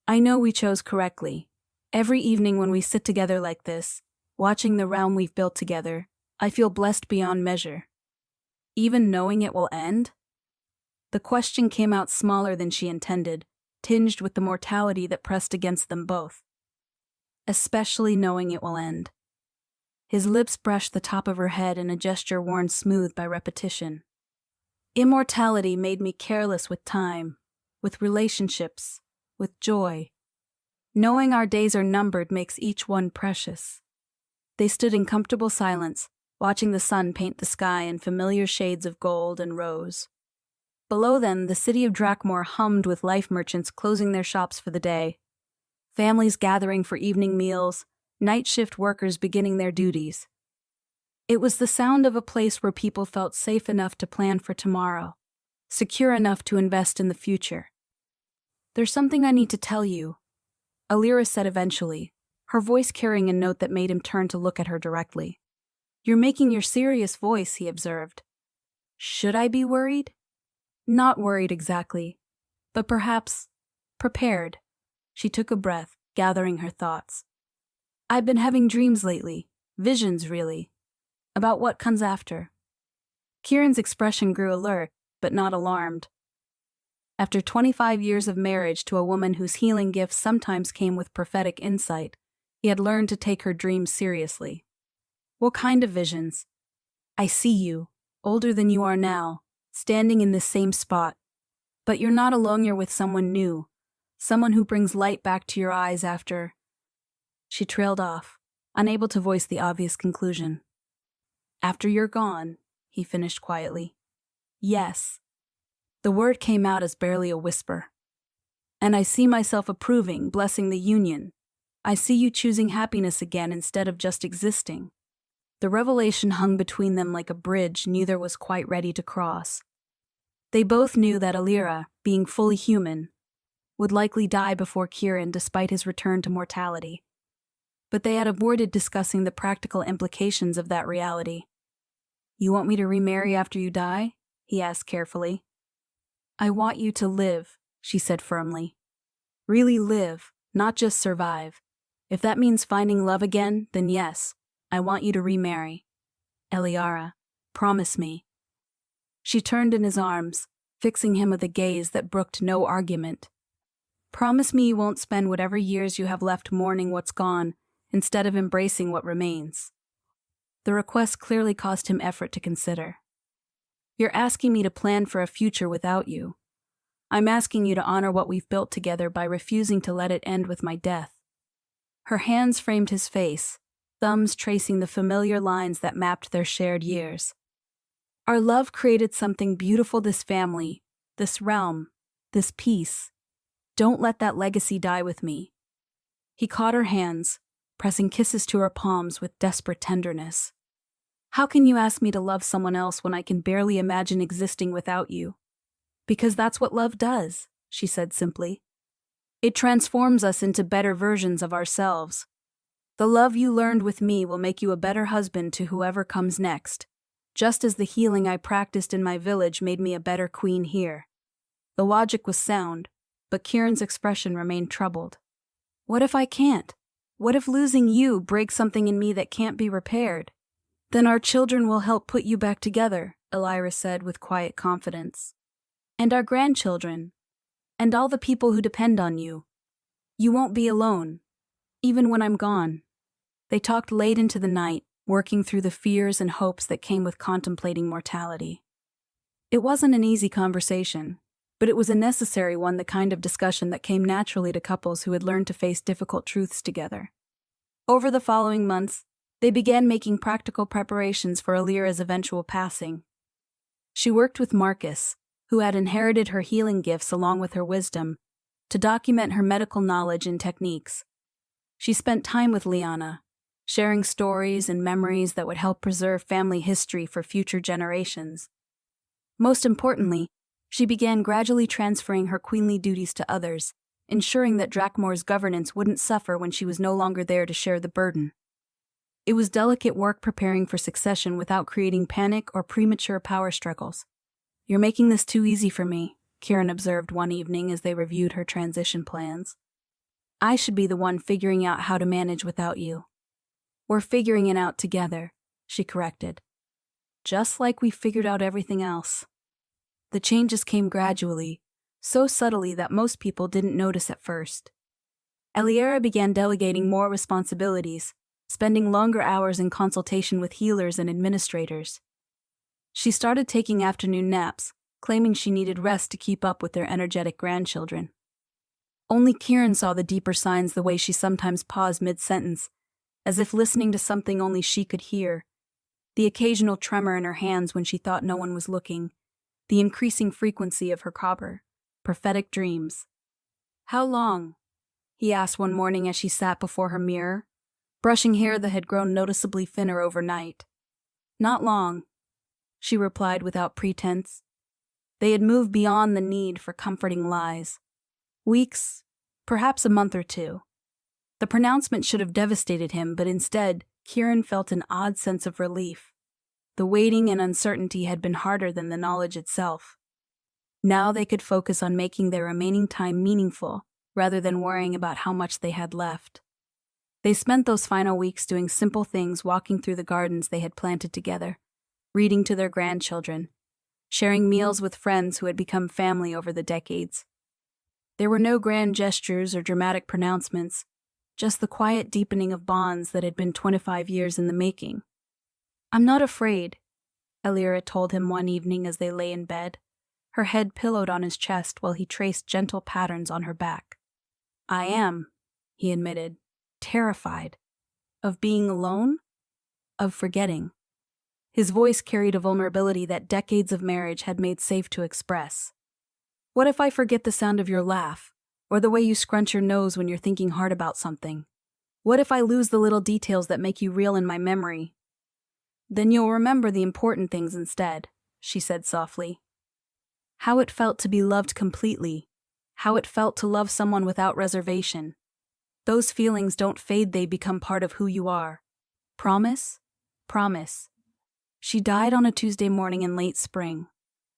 A: I know we chose correctly. Every evening when we sit together like this, watching the realm we've built together, I feel blessed beyond measure. Even knowing it will end?" The question came out smaller than she intended, tinged with the mortality that pressed against them both. "Especially knowing it will end." His lips brushed the top of her head in a gesture worn smooth by repetition. "Immortality made me careless with time, with relationships, with joy. Knowing our days are numbered makes each one precious." They stood in comfortable silence, watching the sun paint the sky in familiar shades of gold and rose. Below them, the city of Drakmoor hummed with life merchants closing their shops for the day, families gathering for evening meals, night shift workers beginning their duties. It was the sound of a place where people felt safe enough to plan for tomorrow, secure enough to invest in the future. "There's something I need to tell you," Elira said eventually, her voice carrying a note that made him turn to look at her directly. "You're making your serious voice," he observed. "Should I be worried?" "Not worried exactly, but perhaps prepared." She took a breath, gathering her thoughts. "I've been having dreams lately, visions really, about what comes after." Kieran's expression grew alert, but not alarmed. After 25 years of marriage to a woman whose healing gifts sometimes came with prophetic insight, he had learned to take her dreams seriously. "What kind of visions?" "I see you, older than you are now, standing in this same spot. But you're not alone, you're with someone new, someone who brings light back to your eyes after—" She trailed off, unable to voice the obvious conclusion. "After you're gone," he finished quietly. "Yes." The word came out as barely a whisper. "And I see myself approving, blessing the union. I see you choosing happiness again instead of just existing." The revelation hung between them like a bridge neither was quite ready to cross. They both knew that Elira, being fully human, would likely die before Kieran despite his return to mortality. But they had avoided discussing the practical implications of that reality. "You want me to remarry after you die?" he asked carefully. "I want you to live," she said firmly. "Really live, not just survive. If that means finding love again, then yes, I want you to remarry. Elira, promise me." She turned in his arms, fixing him with a gaze that brooked no argument. "Promise me you won't spend whatever years you have left mourning what's gone, instead of embracing what remains." The request clearly cost him effort to consider. "You're asking me to plan for a future without you. I'm asking you to honor what we've built together by refusing to let it end with my death." Her hands framed his face, thumbs tracing the familiar lines that mapped their shared years. "Our love created something beautiful, this family, this realm, this peace. Don't let that legacy die with me." He caught her hands, pressing kisses to her palms with desperate tenderness. "How can you ask me to love someone else when I can barely imagine existing without you?" "Because that's what love does," she said simply. "It transforms us into better versions of ourselves. The love you learned with me will make you a better husband to whoever comes next, just as the healing I practiced in my village made me a better queen here." The logic was sound, but Kieran's expression remained troubled. "What if I can't? What if losing you breaks something in me that can't be repaired?" "Then our children will help put you back together," Elira said with quiet confidence. "And our grandchildren. And all the people who depend on you. You won't be alone, even when I'm gone." They talked late into the night, working through the fears and hopes that came with contemplating mortality. It wasn't an easy conversation, but it was a necessary one, the kind of discussion that came naturally to couples who had learned to face difficult truths together. Over the following months, they began making practical preparations for Elira's eventual passing. She worked with Marcus, who had inherited her healing gifts along with her wisdom, to document her medical knowledge and techniques. She spent time with Liana, sharing stories and memories that would help preserve family history for future generations. Most importantly, she began gradually transferring her queenly duties to others, ensuring that Drakmoor's governance wouldn't suffer when she was no longer there to share the burden. It was delicate work preparing for succession without creating panic or premature power struggles. "You're making this too easy for me," Kieran observed one evening as they reviewed her transition plans. "I should be the one figuring out how to manage without you." "We're figuring it out together," she corrected. "Just like we figured out everything else." The changes came gradually, so subtly that most people didn't notice at first. Elira began delegating more responsibilities, spending longer hours in consultation with healers and administrators. She started taking afternoon naps, claiming she needed rest to keep up with their energetic grandchildren. Only Kieran saw the deeper signs, the way she sometimes paused mid-sentence, as if listening to something only she could hear, the occasional tremor in her hands when she thought no one was looking, the increasing frequency of her prophetic dreams. "How long?" he asked one morning as she sat before her mirror, brushing hair that had grown noticeably thinner overnight. "Not long," she replied without pretense. They had moved beyond the need for comforting lies. "Weeks, perhaps a month or two." The pronouncement should have devastated him, but instead, Kieran felt an odd sense of relief. The waiting and uncertainty had been harder than the knowledge itself. Now they could focus on making their remaining time meaningful, rather than worrying about how much they had left. They spent those final weeks doing simple things, walking through the gardens they had planted together, reading to their grandchildren, sharing meals with friends who had become family over the decades. There were no grand gestures or dramatic pronouncements, just the quiet deepening of bonds that had been 25 years in the making. "I'm not afraid," Elira told him one evening as they lay in bed, her head pillowed on his chest while he traced gentle patterns on her back. "I am," he admitted, "terrified. Of being alone? Of forgetting." His voice carried a vulnerability that decades of marriage had made safe to express. "What if I forget the sound of your laugh, or the way you scrunch your nose when you're thinking hard about something? What if I lose the little details that make you real in my memory?" "Then you'll remember the important things instead," she said softly. How it felt to be loved completely, how it felt to love someone without reservation. Those feelings don't fade, they become part of who you are. Promise? Promise. She died on a Tuesday morning in late spring,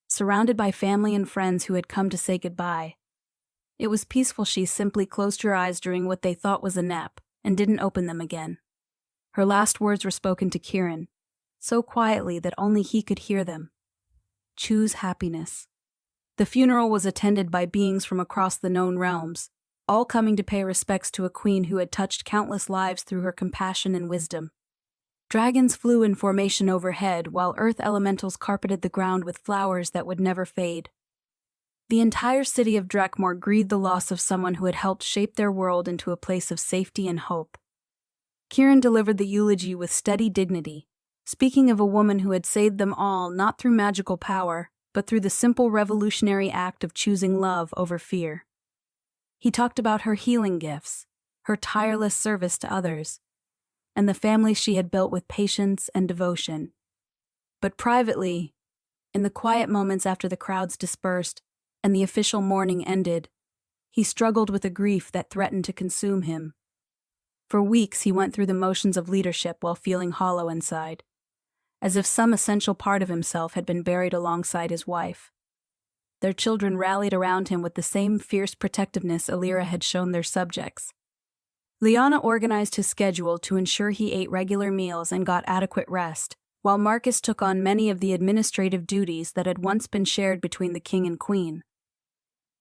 A: surrounded by family and friends who had come to say goodbye. It was peaceful. She simply closed her eyes during what they thought was a nap and didn't open them again. Her last words were spoken to Kieran, so quietly that only he could hear them. "Choose happiness." The funeral was attended by beings from across the known realms, all coming to pay respects to a queen who had touched countless lives through her compassion and wisdom. Dragons flew in formation overhead, while earth elementals carpeted the ground with flowers that would never fade. The entire city of Drakmoor grieved the loss of someone who had helped shape their world into a place of safety and hope. Kieran delivered the eulogy with steady dignity, speaking of a woman who had saved them all not through magical power, but through the simple revolutionary act of choosing love over fear. He talked about her healing gifts, her tireless service to others, and the family she had built with patience and devotion. But privately, in the quiet moments after the crowds dispersed and the official mourning ended, he struggled with a grief that threatened to consume him. For weeks he went through the motions of leadership while feeling hollow inside, as if some essential part of himself had been buried alongside his wife. Their children rallied around him with the same fierce protectiveness Elira had shown their subjects. Lyanna organized his schedule to ensure he ate regular meals and got adequate rest, while Marcus took on many of the administrative duties that had once been shared between the king and queen.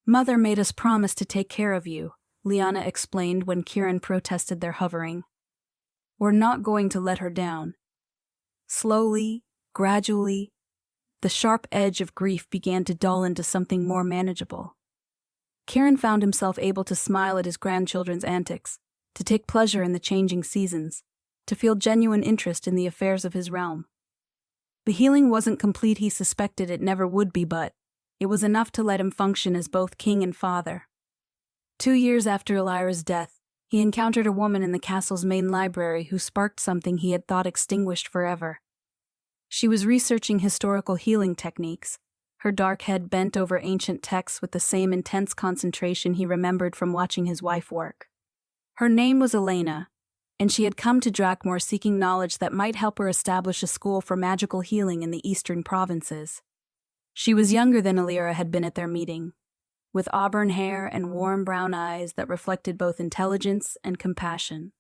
A: "Mother made us promise to take care of you," Lyanna explained when Kieran protested their hovering. "We're not going to let her down." Slowly, gradually, the sharp edge of grief began to dull into something more manageable. Kieran found himself able to smile at his grandchildren's antics, to take pleasure in the changing seasons, to feel genuine interest in the affairs of his realm. The healing wasn't complete, he suspected it never would be, but it was enough to let him function as both king and father. 2 years after Elira's death, he encountered a woman in the castle's main library who sparked something he had thought extinguished forever. She was researching historical healing techniques, her dark head bent over ancient texts with the same intense concentration he remembered from watching his wife work. Her name was Elena, and she had come to Drakmoor seeking knowledge that might help her establish a school for magical healing in the eastern provinces. She was younger than Elira had been at their meeting, with auburn hair and warm brown eyes that reflected both intelligence and compassion.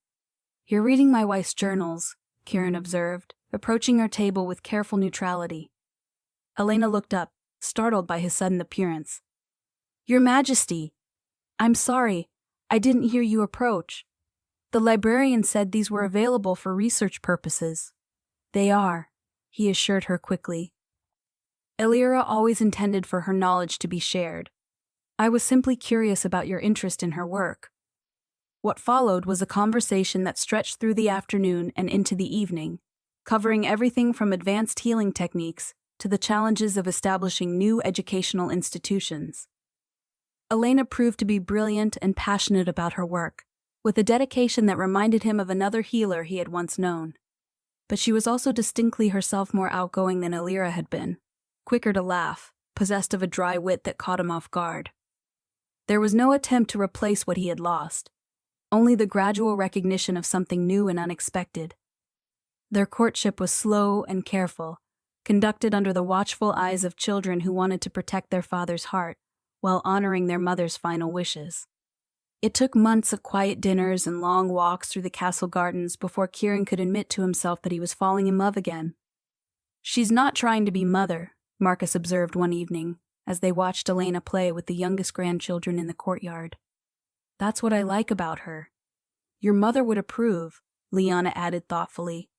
A: "You're reading my wife's journals," Kieran observed, approaching her table with careful neutrality. Elena looked up, startled by his sudden appearance. "Your Majesty! I'm sorry, I didn't hear you approach. The librarian said these were available for research purposes." "They are," he assured her quickly. "Elira always intended for her knowledge to be shared. I was simply curious about your interest in her work." What followed was a conversation that stretched through the afternoon and into the evening, covering everything from advanced healing techniques to the challenges of establishing new educational institutions. Elena proved to be brilliant and passionate about her work, with a dedication that reminded him of another healer he had once known. But she was also distinctly herself more outgoing than Elira had been, quicker to laugh, possessed of a dry wit that caught him off guard. There was no attempt to replace what he had lost, only the gradual recognition of something new and unexpected. Their courtship was slow and careful, conducted under the watchful eyes of children who wanted to protect their father's heart while honoring their mother's final wishes. It took months of quiet dinners and long walks through the castle gardens before Kieran could admit to himself that he was falling in love again. "She's not trying to be mother," Marcus observed one evening, as they watched Elena play with the youngest grandchildren in the courtyard. "That's what I like about her." "Your mother would approve," Lyanna added thoughtfully.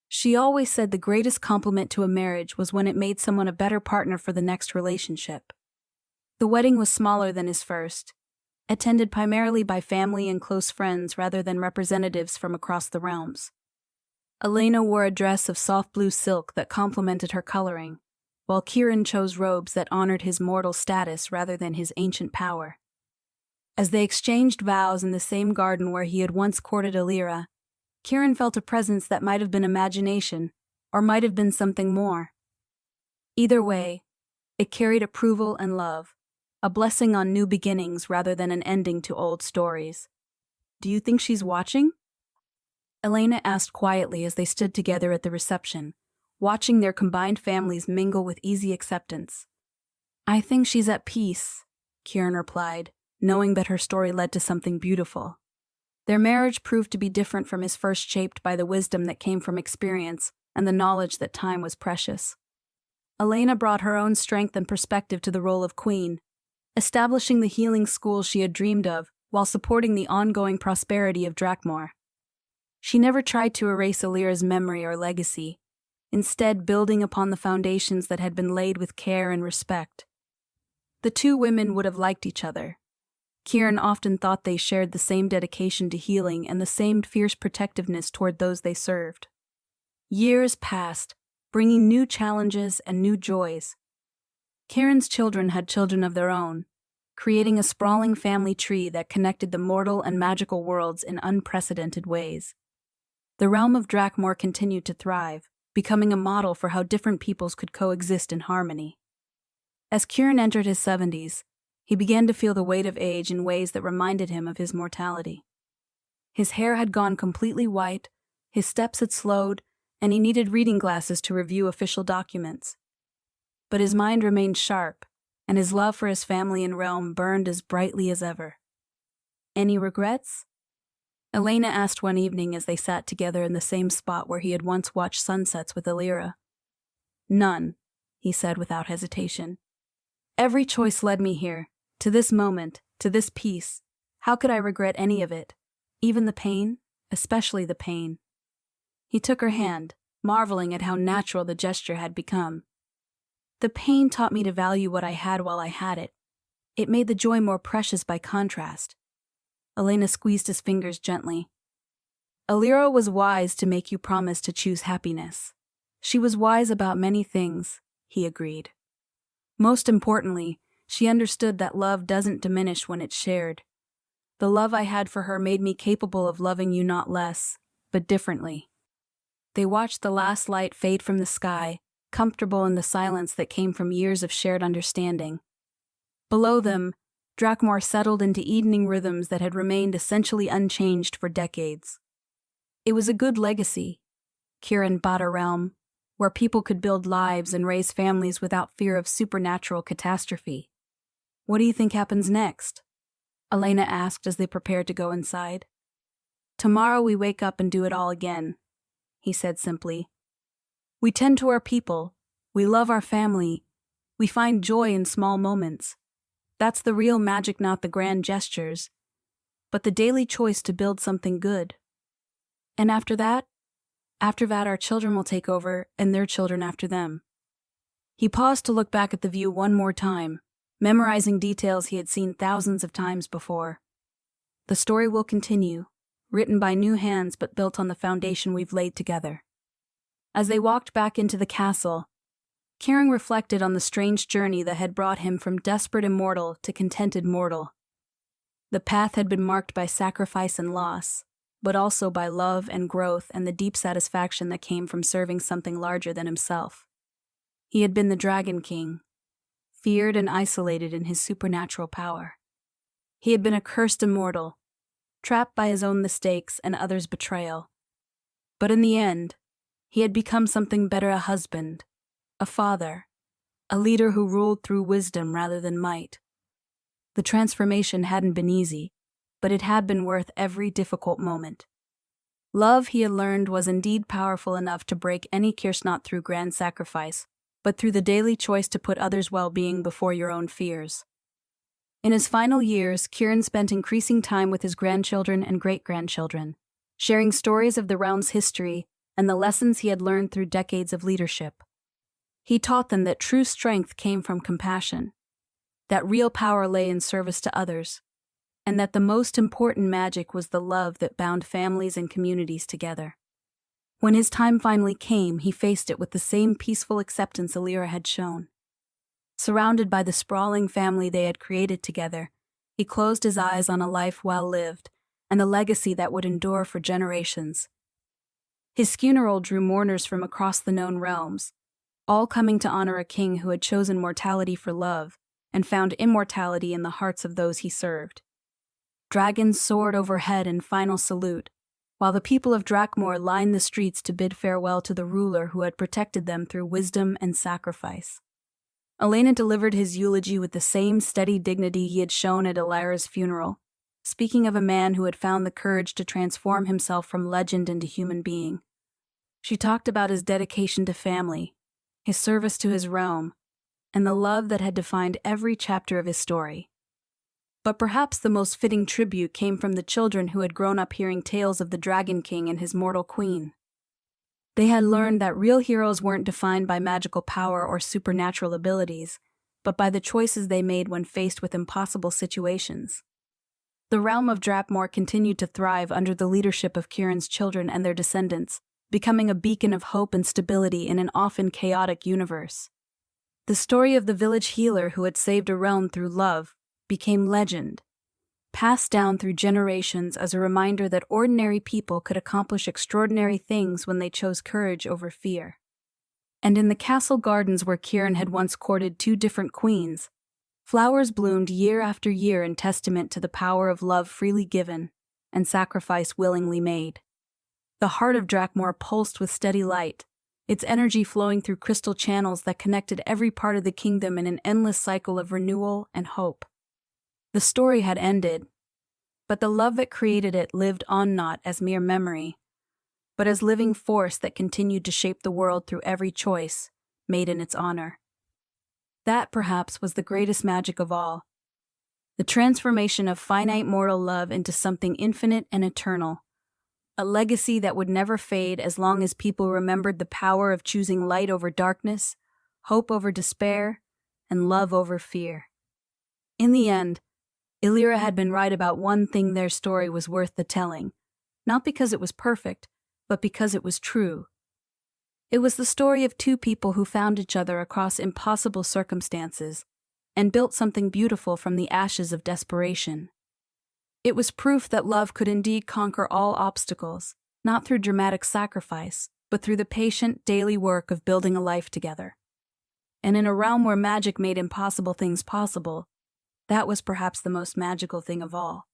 A: "She always said the greatest compliment to a marriage was when it made someone a better partner for the next relationship." The wedding was smaller than his first, attended primarily by family and close friends rather than representatives from across the realms. Elena wore a dress of soft blue silk that complemented her coloring, while Kieran chose robes that honored his mortal status rather than his ancient power. As they exchanged vows in the same garden where he had once courted Elira, Kieran felt a presence that might have been imagination, or might have been something more. Either way, it carried approval and love, a blessing on new beginnings rather than an ending to old stories. "Do you think she's watching?" Elena asked quietly as they stood together at the reception, watching their combined families mingle with easy acceptance. "I think she's at peace," Kieran replied, knowing that her story led to something beautiful. Their marriage proved to be different from his first, shaped by the wisdom that came from experience and the knowledge that time was precious. Elena brought her own strength and perspective to the role of queen, establishing the healing school she had dreamed of while supporting the ongoing prosperity of Drakmoor. She never tried to erase Elira's memory or legacy, instead building upon the foundations that had been laid with care and respect. The two women would have liked each other. Kieran often thought they shared the same dedication to healing and the same fierce protectiveness toward those they served. Years passed, bringing new challenges and new joys. Kieran's children had children of their own, creating a sprawling family tree that connected the mortal and magical worlds in unprecedented ways. The realm of Drakmoor continued to thrive, becoming a model for how different peoples could coexist in harmony. As Kieran entered his 70s, he began to feel the weight of age in ways that reminded him of his mortality. His hair had gone completely white, his steps had slowed, and he needed reading glasses to review official documents. But his mind remained sharp, and his love for his family and realm burned as brightly as ever. "Any regrets?" Elena asked one evening as they sat together in the same spot where he had once watched sunsets with Elira. "None," he said without hesitation. "Every choice led me here, to this moment, to this peace. How could I regret any of it? Even the pain? Especially the pain." He took her hand, marveling at how natural the gesture had become. "The pain taught me to value what I had while I had it. It made the joy more precious by contrast." Elena squeezed his fingers gently. "Elira was wise to make you promise to choose happiness. She was wise about many things," he agreed. "Most importantly, she understood that love doesn't diminish when it's shared. The love I had for her made me capable of loving you not less, but differently." They watched the last light fade from the sky, comfortable in the silence that came from years of shared understanding. Below them, Drakmoor settled into evening rhythms that had remained essentially unchanged for decades. It was a good legacy. Kieran bought a realm where people could build lives and raise families without fear of supernatural catastrophe. "What do you think happens next?" Elena asked as they prepared to go inside. "Tomorrow we wake up and do it all again," he said simply. "We tend to our people, we love our family, we find joy in small moments. That's the real magic, not the grand gestures, but the daily choice to build something good. And after that our children will take over and their children after them." He paused to look back at the view one more time, memorizing details he had seen thousands of times before. "The story will continue, written by new hands but built on the foundation we've laid together." As they walked back into the castle, Kieran reflected on the strange journey that had brought him from desperate immortal to contented mortal. The path had been marked by sacrifice and loss, but also by love and growth and the deep satisfaction that came from serving something larger than himself. He had been the Dragon King, feared and isolated in his supernatural power. He had been a cursed immortal, trapped by his own mistakes and others' betrayal. But in the end, he had become something better: a husband, a father, a leader who ruled through wisdom rather than might. The transformation hadn't been easy, but it had been worth every difficult moment. Love, he had learned, was indeed powerful enough to break any curse, not through grand sacrifice, but through the daily choice to put others' well-being before your own fears. In his final years, Kieran spent increasing time with his grandchildren and great-grandchildren, sharing stories of the realm's history and the lessons he had learned through decades of leadership. He taught them that true strength came from compassion, that real power lay in service to others, and that the most important magic was the love that bound families and communities together. When his time finally came, he faced it with the same peaceful acceptance Elira had shown. Surrounded by the sprawling family they had created together, he closed his eyes on a life well lived and a legacy that would endure for generations. His funeral drew mourners from across the known realms, all coming to honor a king who had chosen mortality for love and found immortality in the hearts of those he served. Dragons soared overhead in final salute, while the people of Drakmoor lined the streets to bid farewell to the ruler who had protected them through wisdom and sacrifice. Elena delivered his eulogy with the same steady dignity he had shown at Elira's funeral, speaking of a man who had found the courage to transform himself from legend into human being. She talked about his dedication to family, his service to his realm, and the love that had defined every chapter of his story. But perhaps the most fitting tribute came from the children who had grown up hearing tales of the Dragon King and his mortal queen. They had learned that real heroes weren't defined by magical power or supernatural abilities, but by the choices they made when faced with impossible situations. The realm of Drakmoor continued to thrive under the leadership of Kieran's children and their descendants, becoming a beacon of hope and stability in an often chaotic universe. The story of the village healer who had saved a realm through love became legend, passed down through generations as a reminder that ordinary people could accomplish extraordinary things when they chose courage over fear. And in the castle gardens where Kieran had once courted two different queens, flowers bloomed year after year in testament to the power of love freely given and sacrifice willingly made. The heart of Drakmoor pulsed with steady light, its energy flowing through crystal channels that connected every part of the kingdom in an endless cycle of renewal and hope. The story had ended, but the love that created it lived on, not as mere memory, but as living force that continued to shape the world through every choice made in its honor. That, perhaps, was the greatest magic of all, the transformation of finite mortal love into something infinite and eternal, a legacy that would never fade as long as people remembered the power of choosing light over darkness, hope over despair, and love over fear. In the end, Elira had been right about one thing: their story was worth the telling, not because it was perfect, but because it was true. It was the story of two people who found each other across impossible circumstances and built something beautiful from the ashes of desperation. It was proof that love could indeed conquer all obstacles, not through dramatic sacrifice, but through the patient, daily work of building a life together. And in a realm where magic made impossible things possible, that was perhaps the most magical thing of all.